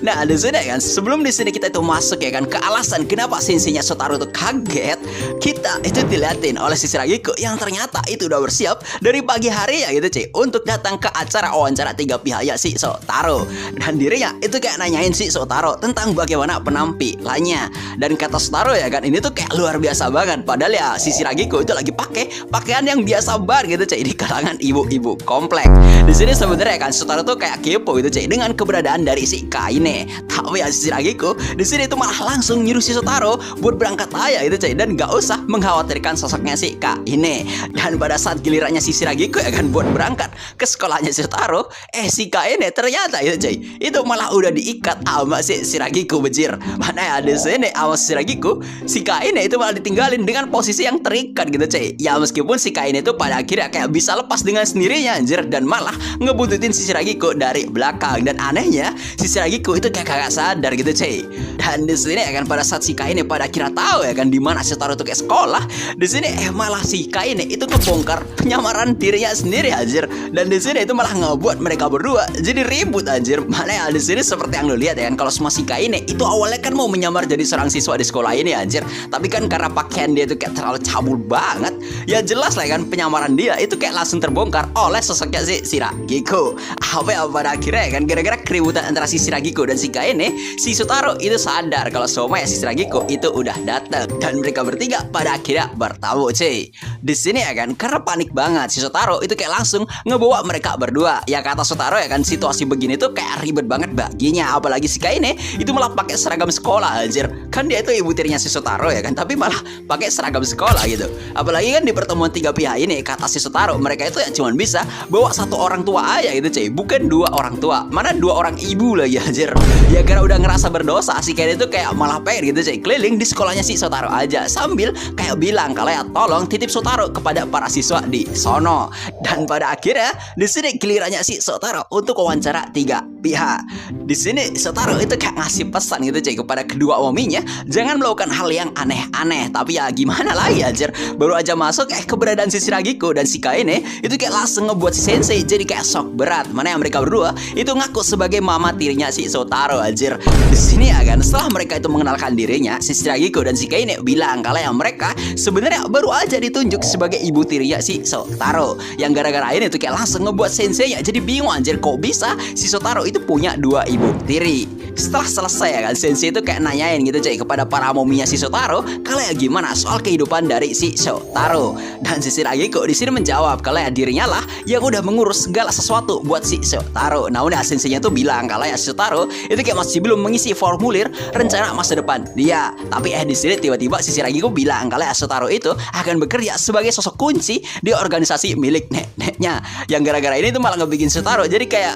Nah di sini kan sebelum di sini kita itu masuk ya kan ke alasan kenapa senseinya Shotaro itu kaget, kita itu diliatin oleh si Shiragiko yang ternyata itu udah bersiap dari pagi hari ya gitu cuy untuk datang ke acara wawancara 3 pihak ya si Shotaro. Dan dirinya itu kayak nanyain si Shotaro tentang bagaimana penampilannya. Dan kata Shotaro ya kan ini tuh kayak luar biasa banget, padahal ya si Shiragiko itu lagi pakai pakaian yang biasa banget gitu cuy di kalangan ibu-ibu komplek. Di sini sebenarnya kan Shotaro tuh kayak kepo gitu cuy dengan keberadaan dari si Kaine. Tapi ya si Shiragiko di sini tuh malah langsung nyuruh si Shotaro buat berangkat aja gitu cuy, dan gak usah mengkhawatirkan sosoknya si Kaine. Dan pada saat gilirannya si Shiragiko ya kan buat berangkat ke sekolahnya si Shotaro, si Kaine ternyata itu cuy itu malah udah diikat sama si Shiragiko bejir. Mana ya di sini sama si Shiragiko, si Kaine itu malah ditinggalin dengan posisi yang terikat gitu cuy. Ya meskipun si Kaine itu pada akhirnya kayak bisa lepas dengan sendirinya anjir, dan malah ngebuntutin si Shiragiko dari belakang. Dan anehnya si Shiragiko itu kayak kagak sadar gitu cuy. Dan di sini ya kan pada saat si Kaine pada kira tahu ya kan di mana si Shotaro itu kayak sekolah, di sini malah si Kaine itu ngebongkar penyamaran dirinya sendiri anjir. Dan di sini itu malah ngebuat mereka berdua jadi ribut anjir. Mana ya di sini seperti yang lo lihat ya kan, kalau semua si Kaine itu awalnya kan mau menyamar jadi seorang siswa di sekolah ini anjir, tapi kan karena pakaian dia itu kayak terlalu cabul banget, ya jelas lah kan penyamaran dia itu kayak langsung terbongkar oleh sosoknya si Shiragiko. Apa ya pada akhirnya ya kan gara-gara keributan antara si Shiragiko dan si Kaine, si Shotaro itu sadar kalau semua ya si Shiragiko itu udah datang, dan mereka bertiga pada akhirnya bertamu cuy. Di sini ya kan karena panik banget si Shotaro itu kayak langsung ngebawa mereka berdua. Ya kata Shotaro ya kan situasi begini tuh kayak ribet banget baginya, apalagi si Kaine itu malah pakai seragam sekolah anjir. Kan dia itu ibu tirinya si Shotaro ya kan, tapi malah pakai seragam sekolah gitu. Apalagi kan di pertemuan 3 pihak ini kata si Shotaro mereka itu ya cuma bisa bawa 1 orang tua aja gitu cuy, bukan 2 orang tua, mana 2 orang ibu lagi anjir. Ya karena udah ngerasa berdosa, si Kaine itu kayak malah pengen gitu cuy keliling di sekolahnya si Shotaro aja sambil kayak bilang kalau ya tolong titip Shotaro kepada para siswa di sono. Dan pada akhirnya di sini gilirannya si Shotaro untuk wawancara 3 pihak. Di sini Shotaro itu kayak ngasih pesan gitu cuy kepada kedua ominya, jangan melakukan hal yang aneh-aneh. Tapi ya gimana lagi anjir, baru aja masuk keberadaan si Shiragiko dan si Kaine itu kayak langsung ngebuat si sensei jadi kayak shock berat. Mana yang mereka berdua itu ngaku sebagai mama tirinya si Shotaro anjir. Di sini ya kan setelah mereka itu mengenalkan dirinya, si Shiragiko dan si Kaine bilang kalau yang mereka sebenarnya baru aja ditunjuk sebagai ibu tirinya si Shotaro. Yang gara-gara ini tuh kayak langsung ngebuat senseinya jadi bingung anjir, kok bisa si Shotaro itu punya 2 ibu tiri. Setelah selesai ya kan sensei itu kayak nanyain gitu cuy kepada para mominya si Shotaro kalau ya gimana soal kehidupan dari si Shotaro. Dan si Shiragiko di sini menjawab kalau ya dirinya lah yang udah mengurus segala sesuatu buat si Shotaro. Nah udah senseinya tuh bilang kalau ya Shotaro itu kayak masih belum mengisi formulir rencana masa depan dia. Tapi di sini tiba-tiba si Shiragiko bilang kalau ya Shotaro itu akan bekerja sebagai sosok kunci di organisasi milik neneknya. Yang gara-gara ini tuh malah ngebikin Shotaro jadi kayak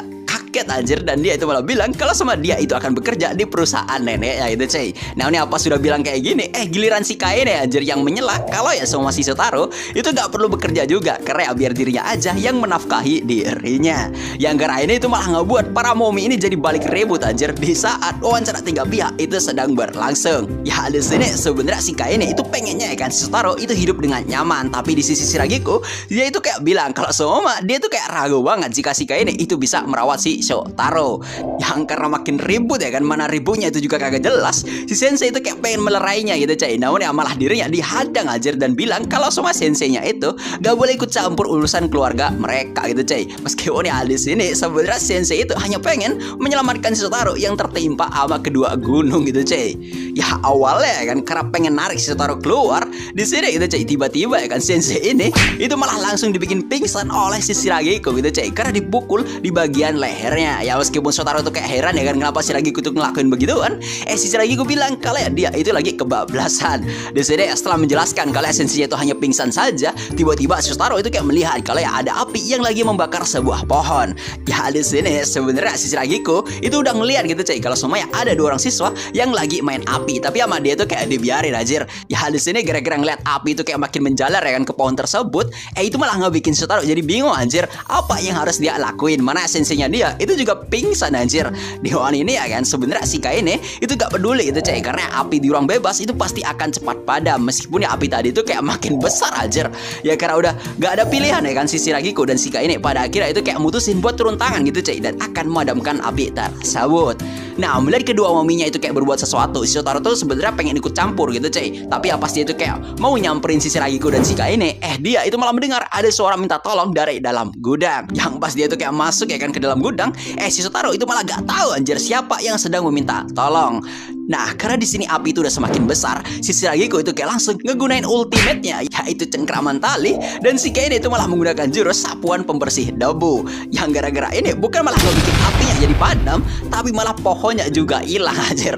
kaget anjir, dan dia itu malah bilang kalau sama dia itu akan bekerja di perusahaan neneknya itu cuy. Nah ini apa sudah bilang kayak gini, giliran si Kaine anjir yang menyela kalau ya sama si Shotaro itu gak perlu bekerja juga, karena ya biar dirinya aja yang menafkahi dirinya. Yang gara ini itu malah ngebuat para momi ini jadi balik ribut anjir di saat wawancara 3 pihak itu sedang berlangsung. Ya di sini sebenarnya si Kaine itu pengennya ya kan si Shotaro itu hidup dengan nyaman, tapi di sisi Shiragiku dia itu kayak bilang kalau Soma dia tuh kayak ragu banget jika si Kaine itu bisa merawat si Shotaro. Yang karena makin ribut ya kan, mana ributnya itu juga kagak jelas, si sensei itu kayak pengen melerainya gitu cuy. Namun ya malah dirinya dihadang anjir dan bilang kalau sama senseinya itu gak boleh ikut campur urusan keluarga mereka gitu cuy. Meskipun ya di sini sebenarnya sensei itu hanya pengen menyelamatkan si Shotaro yang tertimpa sama kedua gunung gitu cuy. Ya awalnya ya kan karena pengen narik si Shotaro keluar di sini gitu cuy, tiba-tiba ya kan sensei ini itu malah langsung dibikin pingsan oleh si Shiragiku gitu cuy, karena dipukul di bagian lehernya. Ya meskipun Shotaro tuh kayak heran ya kan kenapa Shiragiku tuh ngelakuin begituan, si Shiragiku bilang kalau ya dia itu lagi kebablasan. Di sini setelah menjelaskan kalau sensei itu hanya pingsan saja, tiba-tiba Shotaro itu kayak melihat kalau ya ada api yang lagi membakar sebuah pohon. Ya di sini sebenarnya si Shiragiku itu udah ngeliat gitu cuy kalau semuanya ada 2 orang siswa yang lagi main api, tapi sama dia tuh kayak dibiarin anjir. Ya di sini gara-gara ngeliat api itu kayak makin menjalar ya kan ke pohon tersebut, itu malah ngebikin Shotaro jadi bingung anjir apa yang harus dia lakuin, mana senseinya dia itu juga pingsan anjir. Di ruangan ini ya kan sebenarnya si Kaine itu gak peduli gitu cuy, karena api di ruang bebas itu pasti akan cepat padam meskipun ya api tadi itu kayak makin besar anjir. Ya karena udah gak ada pilihan ya kan si Shiragiku dan si Kaine pada akhirnya itu kayak mutusin buat turun tangan gitu cuy dan akan memadamkan api tersebut. Nah melihat kedua mominya itu kayak berbuat sesuatu, si Shotaro tuh sebenarnya pengen ikut campur gitu cuy, tapi apa dia itu kayak mau nyamperin si Shiragiku dan si Kaine, dia itu malah mendengar ada suara minta tolong dari dalam gudang. Yang pas dia itu kayak masuk ya kan ke dalam gudang, si Shotaro itu malah gak tahu anjir siapa yang sedang meminta tolong. Nah, karena di sini api itu udah semakin besar, si Shiragiku itu kayak langsung ngegunain ultimate-nya, yaitu cengkraman tali, dan si Kaine itu malah menggunakan jurus sapuan pembersih debu. Yang gara-gara ini bukan malah ngebikin apinya jadi padam, tapi malah pohonnya juga hilang anjir.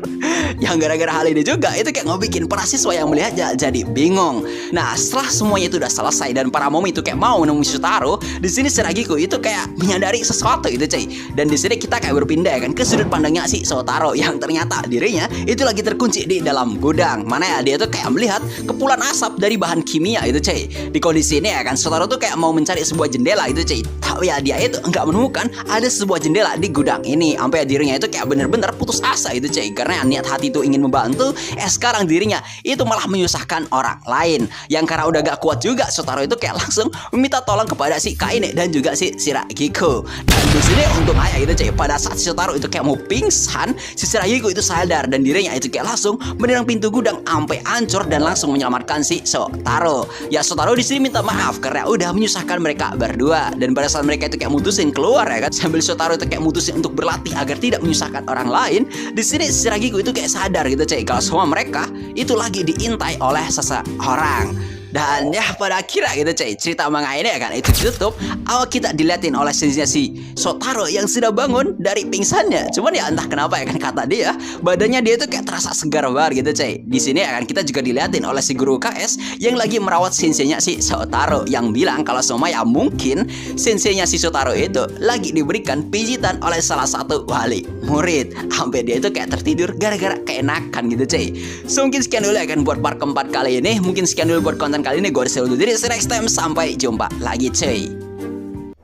Yang gara-gara hal ini juga itu kayak ngebikin para siswa yang melihatnya jadi bingung. Nah, setelah semuanya itu udah selesai dan para momi itu kayak mau menemui Shotaro, di sini Shiragiku itu kayak menyadari sesuatu itu cuy. Dan di sini kita kayak berpindah ya kan ke sudut pandangnya si Shotaro yang ternyata dirinya itu lagi terkunci di dalam gudang. Mana ya dia tuh kayak melihat kepulan asap dari bahan kimia itu cuy. Di kondisi ini ya kan Shotaro tuh kayak mau mencari sebuah jendela itu cuy, tapi ya dia itu nggak menemukan ada sebuah jendela di gudang ini. Sampai ya dirinya itu kayak bener-bener putus asa itu cuy, karena niat hati itu ingin membantu, sekarang dirinya itu malah menyusahkan orang lain. Yang karena udah gak kuat juga, Shotaro itu kayak langsung meminta tolong kepada si Kaine dan juga si Shiragiku. Dan di sini untung aja gitu cuy, pada saat si Shotaro itu kayak mau pingsan, si Shiragiku itu sadar dan dirinya itu kayak langsung menerang pintu gudang sampai hancur dan langsung menyelamatkan si Shotaro. Ya Shotaro di sini minta maaf karena udah menyusahkan mereka berdua, dan pada saat mereka itu kayak mutusin keluar ya kan, sambil Shotaro itu kayak mutusin untuk berlatih agar tidak menyusahkan orang lain. Di sini si Shiragiku itu kayak sadar gitu cuy kalau semua mereka itu lagi diintai oleh seseorang. Dan ya pada akhirnya gitu cuy, cerita manga ini ya kan itu ditutup. Awal kita diliatin oleh sensei si Shotaro yang sudah bangun dari pingsannya. Cuman ya entah kenapa ya kan kata dia, badannya dia itu kayak terasa segar banget gitu cuy. Di sini ya kan kita juga diliatin oleh si guru KS yang lagi merawat senseinya si Shotaro, yang bilang kalau semua ya mungkin senseinya si Shotaro itu lagi diberikan pijitan oleh salah satu wali murid. Sampai dia itu kayak tertidur gara-gara keenakan gitu cuy. So mungkin sekian dulu ya kan buat part keempat kali ini. Mungkin sekian dulu buat konten kali ini. Gue undur diri, see you next time, sampai jumpa lagi cuy.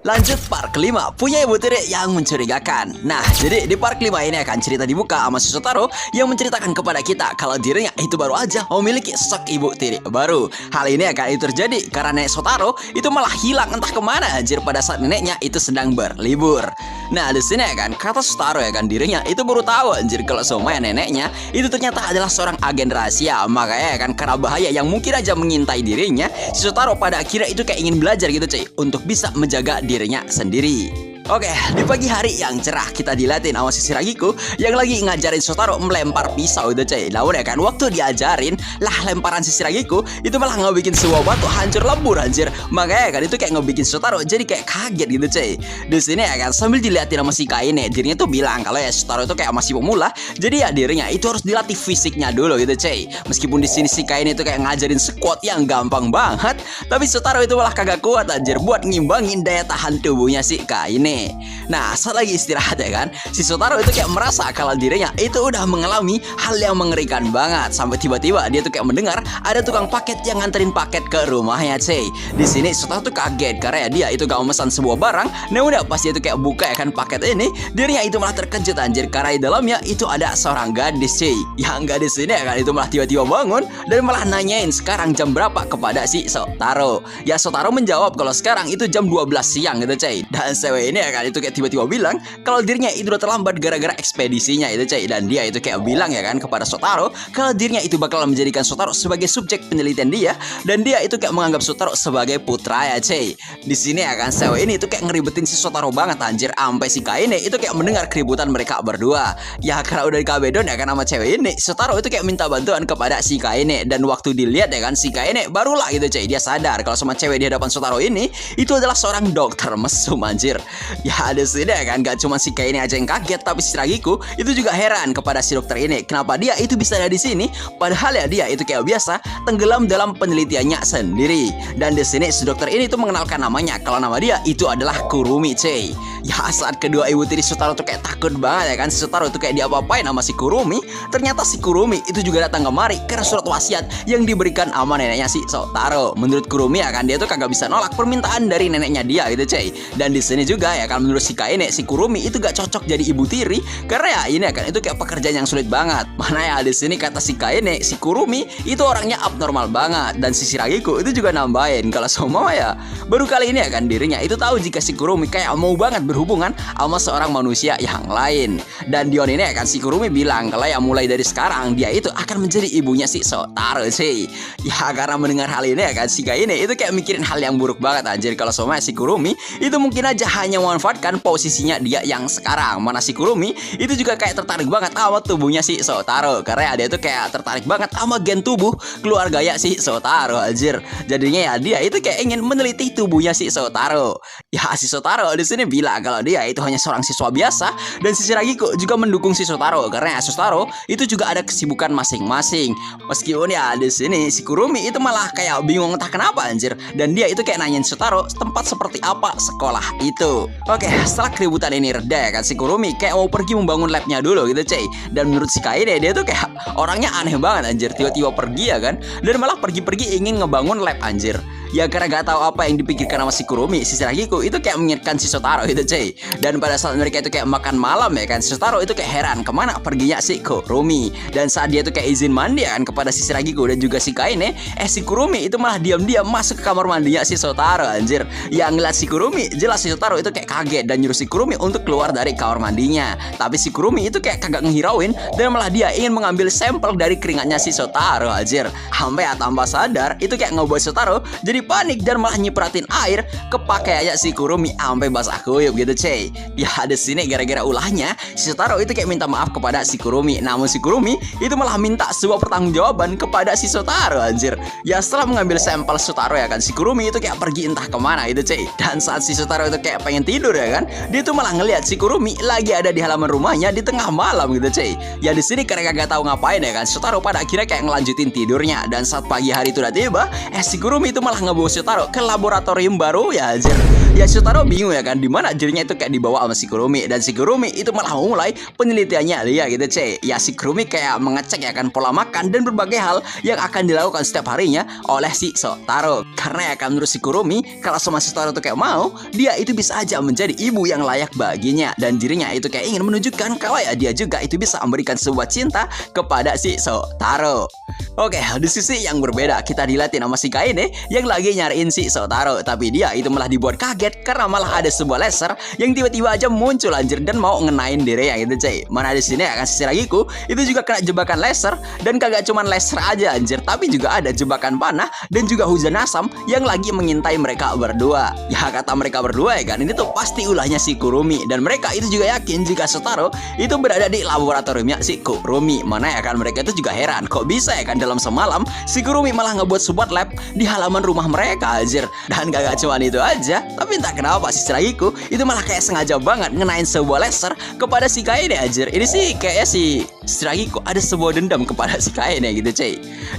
Lanjut part kelima, punya ibu tiri yang mencurigakan. Nah, jadi di part kelima ini akan cerita dibuka sama si Shotaro yang menceritakan kepada kita kalau dirinya itu baru aja memiliki sosok ibu tiri baru. Hal ini akan itu terjadi karena nenek Shotaro itu malah hilang entah kemana anjir pada saat neneknya itu sedang berlibur. Nah, di sini ya kan kata Shotaro ya kan dirinya itu baru tahu anjir kalau semuanya neneknya itu ternyata adalah seorang agen rahasia. Makanya ya kan karena bahaya yang mungkin aja mengintai dirinya, si Shotaro pada akhirnya itu kayak ingin belajar gitu cuy untuk bisa menjaga dirinya sendiri. Oke, di pagi hari yang cerah kita diliatin sama si Shiragiku yang lagi ngajarin Shotaro melempar pisau itu cuy. Namun ya kan waktu diajarin lah lemparan si Shiragiku itu malah ngebikin sebuah batu hancur lebur anjir. Makanya kan itu kayak ngebikin Shotaro jadi kayak kaget gitu cuy. Di sini ya kan sambil diliatin sama si Kaine, dirinya tuh bilang kalau ya Shotaro itu kayak masih pemula, jadi ya dirinya itu harus dilatih fisiknya dulu gitu cuy. Meskipun di sini si Kaine itu kayak ngajarin squat yang gampang banget, tapi Shotaro itu malah kagak kuat anjir buat ngimbangin daya tahan tubuhnya si Kaine. Kaine. Nah, saat lagi istirahat ya kan, si Shotaro itu kayak merasa kalau dirinya itu udah mengalami hal yang mengerikan banget. Sampai tiba-tiba dia tuh kayak mendengar ada tukang paket yang nganterin paket ke rumahnya, cuy. Di sini Shotaro tuh kaget karena ya dia itu gak memesan sebuah barang. Nah udah pas dia tuh kayak buka ya kan paket ini, dirinya itu malah terkejut anjir karena di dalamnya itu ada seorang gadis, cuy. Yang gadis ini ya kan itu malah tiba-tiba bangun dan malah nanyain sekarang jam berapa kepada si Shotaro. Ya Shotaro menjawab kalau sekarang itu jam 12 siang gitu, cuy. Dan cewek ini ya kan itu kayak tiba-tiba bilang kalau dirinya itu udah terlambat gara-gara ekspedisinya itu, cuy. Dan dia itu kayak bilang ya kan kepada Shotaro kalau dirinya itu bakal menjadikan Shotaro sebagai subjek penelitian dia, dan dia itu kayak menganggap Shotaro sebagai putra ya, cuy. Di sini ya kan cewek ini itu kayak ngeribetin si Shotaro banget anjir, sampai si Kaine itu kayak mendengar keributan mereka berdua. Ya karena udah dikabedon ya kan sama cewek ini, Shotaro itu kayak minta bantuan kepada si Kaine, dan waktu dilihat ya kan si Kaine barulah gitu, cuy, dia sadar kalau sama cewek di hadapan Shotaro ini itu adalah seorang dokter mesum anjir. Ya ada sini ya kan gak cuma si Kaine aja yang kaget, tapi si Ragiku itu juga heran kepada si dokter ini. Kenapa dia itu bisa ada di sini padahal ya dia itu kayak biasa tenggelam dalam penelitiannya sendiri. Dan di sini si dokter ini tuh mengenalkan namanya kalau nama dia itu adalah Kurumi, cuy. Ya saat kedua ibu tiri Shotaro tuh kayak takut banget ya kan, si Shotaro tuh kayak diapa-apain sama si Kurumi. Ternyata si Kurumi itu juga datang kemari karena surat wasiat yang diberikan sama neneknya si Shotaro. Menurut Kurumi ya kan dia tuh kagak bisa nolak permintaan dari neneknya dia gitu, cuy. Dan di sini juga ya kan menurut si Kaine, si Kurumi itu gak cocok jadi ibu tiri karena ya ini ya kan itu kayak pekerjaan yang sulit banget. Mana ya di sini kata si Kaine, si Kurumi itu orangnya abnormal banget. Dan si Shiragiku itu juga nambahin kalau semua ya baru kali ini ya kan dirinya itu tahu jika si Kurumi kayak mau banget berhubungan sama seorang manusia yang lain. Dan Dion ini ya kan si Kurumi bilang kalau ya mulai dari sekarang dia itu akan menjadi ibunya si Shotaro, sih. Ya karena mendengar hal ini ya kan si Kaine itu kayak mikirin hal yang buruk banget anjir, kalau sama si Kurumi itu mungkin aja hanya memanfaatkan posisinya dia yang sekarang. Mana si Kurumi itu juga kayak tertarik banget sama tubuhnya si Shotaro karena dia itu kayak tertarik banget sama gen tubuh keluarga ya si Shotaro anjir. Jadinya ya dia itu kayak ingin meneliti tubuhnya si Shotaro. Ya si Shotaro di sini bilang kalau dia itu hanya seorang siswa biasa, dan si Shiragiku juga mendukung si Shotaro karena ya Shotaro itu juga ada kesibukan masing-masing. Meskipun ya di sini si Kurumi itu malah kayak bingung entah kenapa anjir, dan dia itu kayak nanyain Shotaro tempat seperti apa sekolah itu. Oke, setelah keributan ini reda ya kan si Kurumi kayak mau pergi membangun labnya dulu gitu, cuy. Dan menurut si Kaine dia tuh kayak orangnya aneh banget anjir, tiba-tiba pergi ya kan, dan malah pergi-pergi ingin ngebangun lab anjir. Ya karena gak tahu apa yang dipikirkan sama si Kurumi, si Shiragiku itu kayak mengingatkan si Shotaro gitu, cuy. Dan pada saat mereka itu kayak makan malam ya kan, si Shotaro itu kayak heran kemana perginya si Kurumi. Dan saat dia tuh kayak izin mandi ya kan kepada si Shiragiku dan juga si Kaine, si Kurumi itu malah diam-diam masuk ke kamar mandinya si Shotaro anjir. Yang ngeliat si Kurumi, jelas si Shotaro itu kayak kaget dan nyuruh si Kurumi untuk keluar dari kamar mandinya. Tapi si Kurumi itu kayak kagak ngehirauin dan malah dia ingin mengambil sampel dari keringatnya si Shotaro anjir. Sampai ya tanpa sadar itu kayak ngebuat Shotaro jadi panik dan malah nyipratin air ke pakaiannya si Kurumi sampai basah kuyup gitu, cuy. Ya di sini gara-gara ulahnya si Shotaro itu kayak minta maaf kepada si Kurumi, namun si Kurumi itu malah minta sebuah pertanggungjawaban kepada si Shotaro anjir. Ya setelah mengambil sampel Shotaro ya kan si Kurumi itu kayak pergi entah kemana gitu, cuy. Dan saat si Shotaro itu kayak pengen tidur ya kan, dia tuh malah ngelihat si Kurumi lagi ada di halaman rumahnya di tengah malam gitu, cuy. Ya di sini karena gak tahu ngapain ya kan, Shotaro pada akhirnya kayak ngelanjutin tidurnya. Dan saat pagi hari itu udah tiba, si Kurumi itu malah ngebawa Shotaro ke laboratorium baru ya anjir. Ya Shotaro bingung ya kan, dimana dirinya itu kayak dibawa sama si Kurumi, dan si Kurumi itu malah memulai penelitiannya dia gitu, cuy. Ya si Kurumi kayak mengecek ya kan pola makan dan berbagai hal yang akan dilakukan setiap harinya oleh si Shotaro. Karena ya kan menurut si Kurumi kalau sama si Shotaro tuh kayak mau, dia itu bisa aja menjadi ibu yang layak baginya, dan dirinya itu kayak ingin menunjukkan kalau ya dia juga itu bisa memberikan sebuah cinta kepada si Shotaro. Oke, di sisi yang berbeda kita dilatih sama si Kaine yang lagi nyariin si Shotaro, tapi dia itu malah dibuat kaget karena malah ada sebuah laser yang tiba-tiba aja muncul anjir dan mau ngenain dirinya gitu, cuy. Mana di sini akan si Shiragiku itu juga kena jebakan laser, dan kagak cuman laser aja anjir, tapi juga ada jebakan panah dan juga hujan asam yang lagi mengintai mereka berdua. Ya kata mereka berdua ya kan, ini tuh pasti ulahnya si Kurumi, dan mereka itu juga yakin jika Shotaro itu berada di laboratoriumnya si Kurumi. Mana ya kan mereka itu juga heran kok bisa ya kan dalam semalam, si Kurumi malah ngebuat sebuah lab di halaman rumah mereka anjir. Dan gak cuma itu aja, tapi entah kenapa si Shiragiku itu malah kayak sengaja banget ngenain sebuah laser kepada si Kaine anjir. Ini sih kayaknya si Shiragiku ada sebuah dendam kepada si Kaine gitu cuy.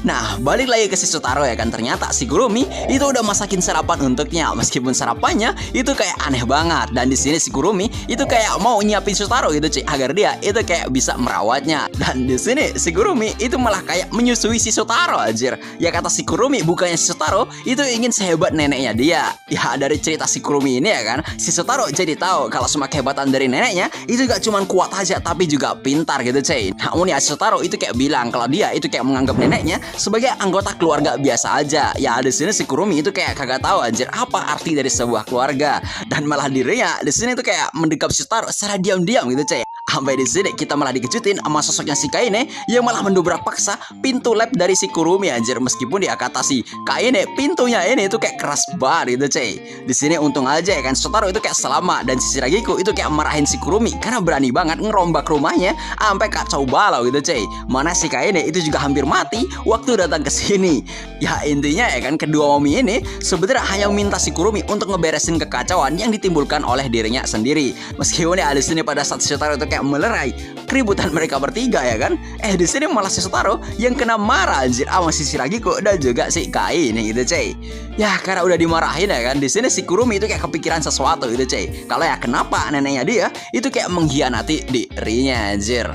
Nah balik lagi ke si Shotaro ya kan, ternyata si Kurumi itu udah masakin sarapan untuknya. Meskipun sarapannya itu kayak aneh banget. Dan di sini si Kurumi itu kayak mau nyiapin Shotaro gitu cuy, agar dia itu kayak bisa merawatnya. Dan di sini si Kurumi itu malah kayak menyusui si Shotaro anjir. Ya kata si Kurumi, bukannya si Shotaro itu ingin sehebat neneknya dia. Ya dari cerita si Kurumi ini ya kan, si Shotaro jadi tahu kalau semua kehebatan dari neneknya itu gak cuma kuat aja tapi juga pintar gitu cuy. Namun ya Shotaro itu kayak bilang kalau dia itu kayak menganggap neneknya sebagai anggota keluarga biasa aja. Ya di sini si Kurumi itu kayak kagak tahu anjir apa arti dari sebuah keluarga. Dan malah dirinya di sini tuh kayak mendekap Shotaro secara diam-diam gitu cuy. Sampai di sini kita malah dikejutin sama sosoknya si Kaine yang malah mendobrak paksa pintu lab dari si Kurumi anjir. Meskipun dia kata si Kaine pintunya ini itu kayak keras banget gitu cuy. Di sini untung aja ya kan Shotaro itu kayak selamat, dan si Shiragiku itu kayak marahin si Kurumi karena berani banget ngerombak rumahnya sampai kacau balau gitu cuy. Mana si Kaine itu juga hampir mati waktu datang ke sini. Ya intinya ya kan kedua momi ini sebenarnya hanya minta si Kurumi untuk ngeberesin kekacauan yang ditimbulkan oleh dirinya sendiri. Meskipun ya di sini pada saat Shotaro itu kayak melerai keributan mereka bertiga ya kan, di sini malah si Shotaro yang kena marah anjir sama si Shiragiku dan juga si Kaine gitu cuy. Ya karena udah dimarahin ya kan, di sini si Kurumi itu kayak kepikiran sesuatu gitu cuy. Kalau ya kenapa neneknya dia itu kayak mengkhianati dirinya anjir.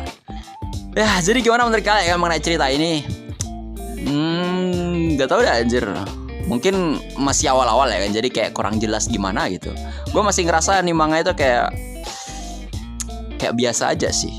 Ya jadi gimana menurut kalian ya mengenai cerita ini? Gak tau dah anjir. Mungkin masih awal-awal ya kan, jadi kayak kurang jelas gimana gitu. Gue masih ngerasa nih manga itu kayak biasa aja sih.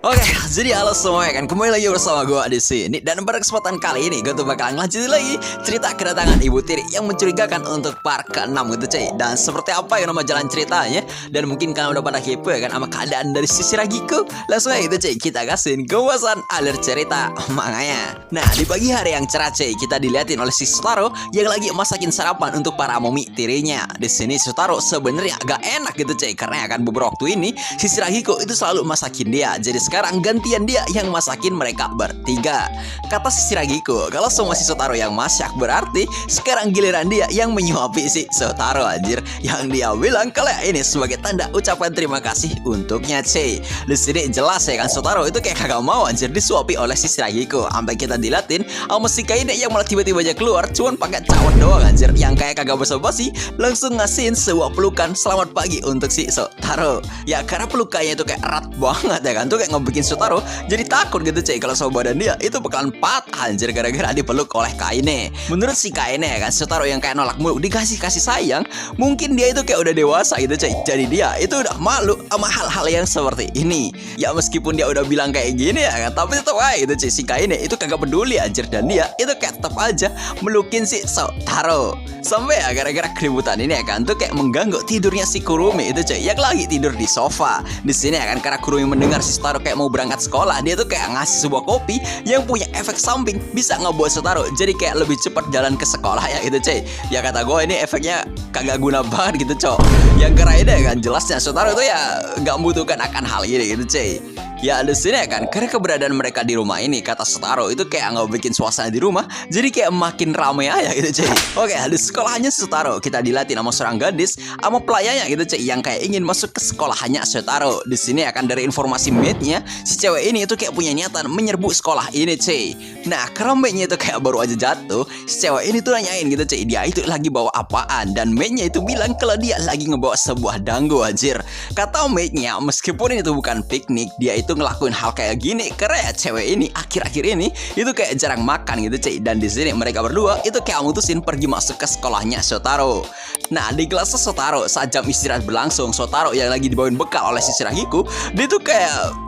Oke, jadi halo semua ya kan, kembali lagi bersama gue di sini. Dan pada kesempatan kali ini gue tuh bakal ngelanjutin lagi cerita kedatangan Ibu Tiri yang mencurigakan untuk part ke-6 gitu cuy. Dan seperti apa yang nama jalan ceritanya, dan mungkin kalian udah pada kepo ya kan sama keadaan dari si Shiragiku. Langsung aja gitu cuy, kita kasihin kewasan alur cerita manganya. Nah di pagi hari yang cerah cuy, kita diliatin oleh si Shotaro yang lagi masakin sarapan untuk para momi tirinya. Di sini Shotaro sebenarnya agak enak gitu cuy, karena ya kan beberapa waktu ini si Shiragiku itu selalu masakin dia. Jadi sekarang gantian dia yang masakin mereka bertiga. Kata si Shiragiku, kalau semua si Shotaro yang masak, berarti sekarang giliran dia yang menyuapi si Shotaro anjir. Yang dia bilang kalau ini sebagai tanda ucapan terima kasih untuknya cuy. Di sini jelas ya kan Shotaro itu kayak kagak mau anjir disuapi oleh si Shiragiku. Sampai kita dilatin sama si Kaine yang malah tiba-tiba aja keluar cuman pakai cawan doang anjir, yang kayak kagak basa-basi langsung ngasihin sebuah pelukan selamat pagi untuk si Shotaro. Ya karena pelukannya itu kayak erat banget ya kan, tuh kayak bikin Shotaro jadi takut gitu cuy kalau sama badan dia itu bakalan patah anjir gara-gara dipeluk oleh Kaine. Menurut si Kaine ya kan, Shotaro yang kayak nolak mulu dikasih kasih sayang, mungkin dia itu kayak udah dewasa gitu cuy. Jadi dia itu udah malu sama hal-hal yang seperti ini. Ya meskipun dia udah bilang kayak gini ya kan, tapi tetap aja gitu cuy, si Kaine itu kagak peduli anjir, dan dia itu kayak tetap aja melukin si Shotaro. Sampai ya gara-gara keributan ini ya kan, tuh kayak mengganggu tidurnya si Kurumi itu cuy, yang lagi tidur di sofa. Di sini ya kan, karena Kurumi mendengar si Shotaro kayak mau berangkat sekolah, dia tuh kayak ngasih sebuah kopi yang punya efek samping bisa ngebuat Shotaro jadi kayak lebih cepat jalan ke sekolah ya gitu cuy. Ya kata gue ini efeknya kagak guna banget gitu cok. Yang keren ya kan, jelasnya Shotaro itu ya nggak membutuhkan akan hal ini gitu cuy. Ya di sini ya kan, karena keberadaan mereka di rumah ini, kata Shotaro itu kayak nggak bikin suasana di rumah jadi kayak makin ramai aja gitu cuy. Oke, di sekolahnya Shotaro kita dilatih sama seorang gadis sama pelayannya gitu cuy, yang kayak ingin masuk ke sekolahannya Shotaro. Di sini akan dari informasi mate-nya, si cewek ini itu kayak punya niatan menyerbu sekolah ini cuy. Nah karena mate-nya itu kayak baru aja jatuh, si cewek ini tuh nanyain gitu cuy, dia itu lagi bawa apaan, dan mate-nya itu bilang kalau dia lagi ngebawa sebuah danggo anjir. Kata mate-nya meskipun itu bukan piknik, dia itu ngelakuin hal kayak gini karena ya cewek ini akhir-akhir ini itu kayak jarang makan gitu cuy. Dan di sini mereka berdua itu kayak mutusin pergi masuk ke sekolahnya Shotaro. Nah di kelas Shotaro saat jam istirahat berlangsung, Shotaro yang lagi dibawain bekal oleh si Shiragiku, dia tuh kayak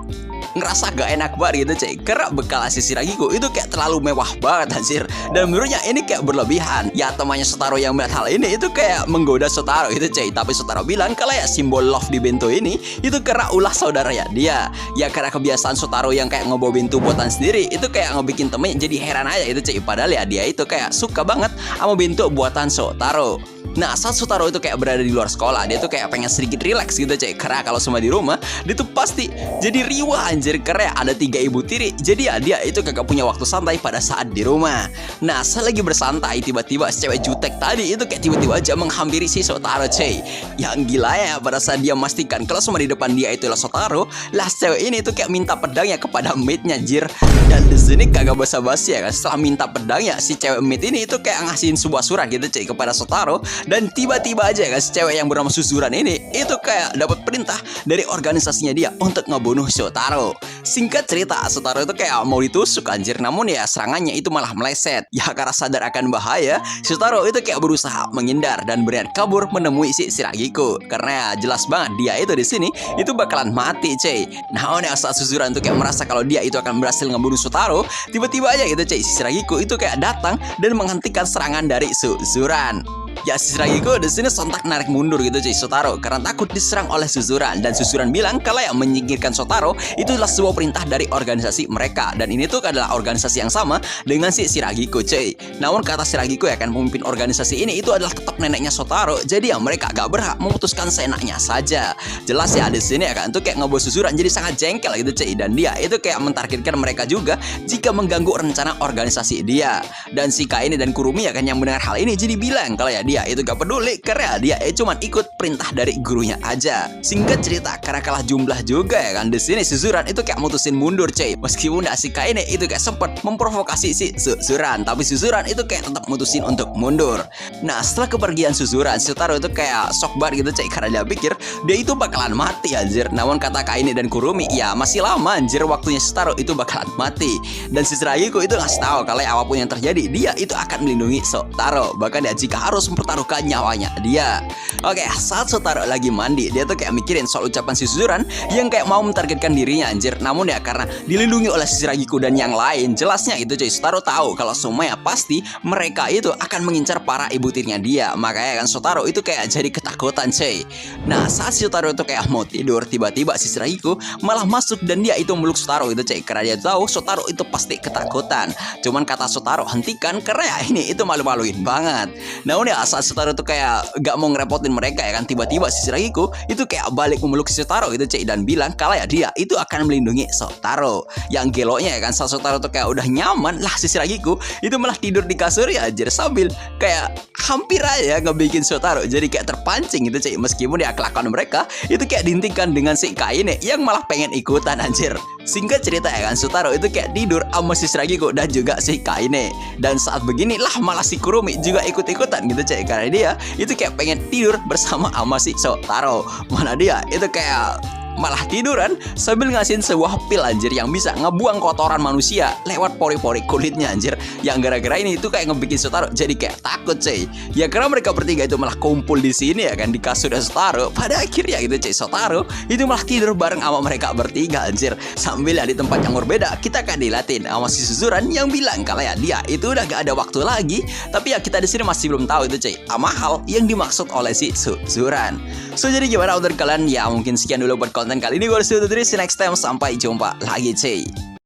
ngerasa gak enak banget gitu cuy, karena bekal si Shiragiku itu kayak terlalu mewah banget anjir. Dan menurutnya ini kayak berlebihan. Ya temannya Shotaro yang melihat hal ini itu kayak menggoda Shotaro gitu cuy, tapi Shotaro bilang kalau ya simbol love di bento ini itu karena ulah saudaranya dia. Ya karena kebiasaan Shotaro yang kayak ngebawa bento buatan sendiri itu kayak ngebikin temennya jadi heran aja gitu cuy. Padahal ya dia itu kayak suka banget sama bento buatan Shotaro. Nah, saat Shotaro itu kayak berada di luar sekolah, dia tuh kayak pengen sedikit relax gitu cuy. Karena kalau semua di rumah, dia tuh pasti jadi riwah anjir. Karena ada 3 ibu tiri, jadi ya dia itu kagak punya waktu santai pada saat di rumah. Nah, saat lagi bersantai, tiba-tiba si cewek jutek tadi itu kayak tiba-tiba aja menghampiri si Shotaro cuy. Yang gila ya, pada saat dia memastikan kalau semua di depan dia itu adalah Shotaro, lah cewek ini tuh kayak minta pedangnya kepada mate-nya anjir. Dan di sini kagak basa-basi ya kan. Setelah minta pedangnya, si cewek mate ini itu kayak ngasihin sebuah surat gitu cuy kepada Shotaro. Dan tiba-tiba aja kan si cewek yang bernama Suzuran ini itu kayak dapat perintah dari organisasinya dia untuk ngebunuh Shotaro. Singkat cerita, Shotaro itu kayak mau ditusuk anjir, namun ya serangannya itu malah meleset. Ya karena sadar akan bahaya, Shotaro itu kayak berusaha menghindar dan berniat kabur menemui si Shiragiko. Karena ya jelas banget dia itu di sini itu bakalan mati cuy. Nah, saat Suzuran itu kayak merasa kalau dia itu akan berhasil ngebunuh Shotaro, tiba-tiba aja gitu cuy si Shiragiko itu kayak datang dan menghentikan serangan dari Suzuran. Ya si Shiragiko di sini sontak narik mundur gitu cuy Shotaro karena takut diserang oleh Suzuran, dan Suzuran bilang kalau yang menyingkirkan Shotaro itu adalah sebuah perintah dari organisasi mereka, dan ini tuh adalah organisasi yang sama dengan si Shiragiko cuy. Namun kata Shiragiko ya kan, pemimpin organisasi ini itu adalah tetap neneknya Shotaro, jadi ya mereka gak berhak memutuskan seenaknya saja. Jelas ya di sini ya kan tuh kayak ngebawa Suzuran jadi sangat jengkel gitu cuy, dan dia itu kayak mentargetkan mereka juga jika mengganggu rencana organisasi dia. Dan si Kaine dan Kurumi ya kan yang mendengar hal ini jadi bilang kalau ya dia itu gak peduli karena dia cuma ikut perintah dari gurunya aja. Singkat cerita, karena kalah jumlah juga ya kan, di sini Suzuran itu kayak mutusin mundur cuy. Meskipun si Kaine itu kayak sempat memprovokasi si Suzuran, tapi Suzuran itu kayak tetap mutusin untuk mundur. Nah, setelah kepergian Suzuran, Shotaro itu kayak shock banget gitu cuy karena dia pikir dia itu bakalan mati anjir. Namun kata Kaine dan Kurumi, ya masih lama anjir waktunya Shotaro itu bakalan mati. Dan si Shiragiko itu ngasih tahu kalau apapun yang terjadi dia itu akan melindungi Shotaro, bahkan ya jika harus mempertaruhkan nyawanya dia. Oke, saat Shotaro lagi mandi, dia tuh kayak mikirin soal ucapan si Suzuran yang kayak mau mentargetkan dirinya anjir. Namun ya karena dilindungi oleh si Shiragiko dan yang lain, jelasnya itu cuy Shotaro tahu kalau semuanya pasti mereka itu akan mengincar para ibu tirinya dia. Makanya kan Shotaro itu kayak jadi ketakutan cuy. Nah, saat Shotaro itu kayak mau tidur, tiba-tiba si Shiragiko malah masuk dan dia itu meluk Shotaro itu cuy karena dia tahu Shotaro itu pasti ketakutan. Cuman kata Shotaro hentikan karena ya ini itu malu-maluin banget. Namun ya saat Shotaro tuh kayak gak mau ngerepotin mereka ya kan, tiba-tiba si Shiragiko itu kayak balik memeluk si Shotaro gitu cuy dan bilang kalau ya dia itu akan melindungi Shotaro. Yang geloknya ya kan, saat Shotaro tuh kayak udah nyaman lah, si Shiragiko itu malah tidur di kasur ya anjir, sambil kayak hampir aja ngebikin Shotaro jadi kayak terpancing gitu cuy. Meskipun ya kelakuan mereka itu kayak dihentikan dengan si Kaine yang malah pengen ikutan anjir. Singkat cerita ya kan, Shotaro itu kayak tidur sama si Shiragiko dan juga si Kaine. Dan saat beginilah malah si Kurumi juga ikut-ikutan gitu cuy, karena dia itu kayak pengen tidur bersama sama si Shotaro. Mana dia itu kayak malah tiduran sambil ngasihin sebuah pil anjir yang bisa ngebuang kotoran manusia lewat pori-pori kulitnya anjir. Yang gara-gara ini itu kayak ngebikin Shotaro jadi kayak takut cuy. Ya karena mereka bertiga itu malah kumpul di sini ya kan, di kasur Shotaro. Pada akhirnya gitu cuy, Shotaro itu malah tidur bareng sama mereka bertiga anjir. Sambil ya di tempat yang berbeda kita akan dilatin sama si Suzuran yang bilang kalau ya dia itu udah gak ada waktu lagi. Tapi ya kita di sini masih belum tahu itu cuy sama hal yang dimaksud oleh si Suzuran. So jadi gimana menurut kalian? Ya mungkin sekian dulu buat konten kali ini. Gue see you next time. Sampai jumpa lagi cuy.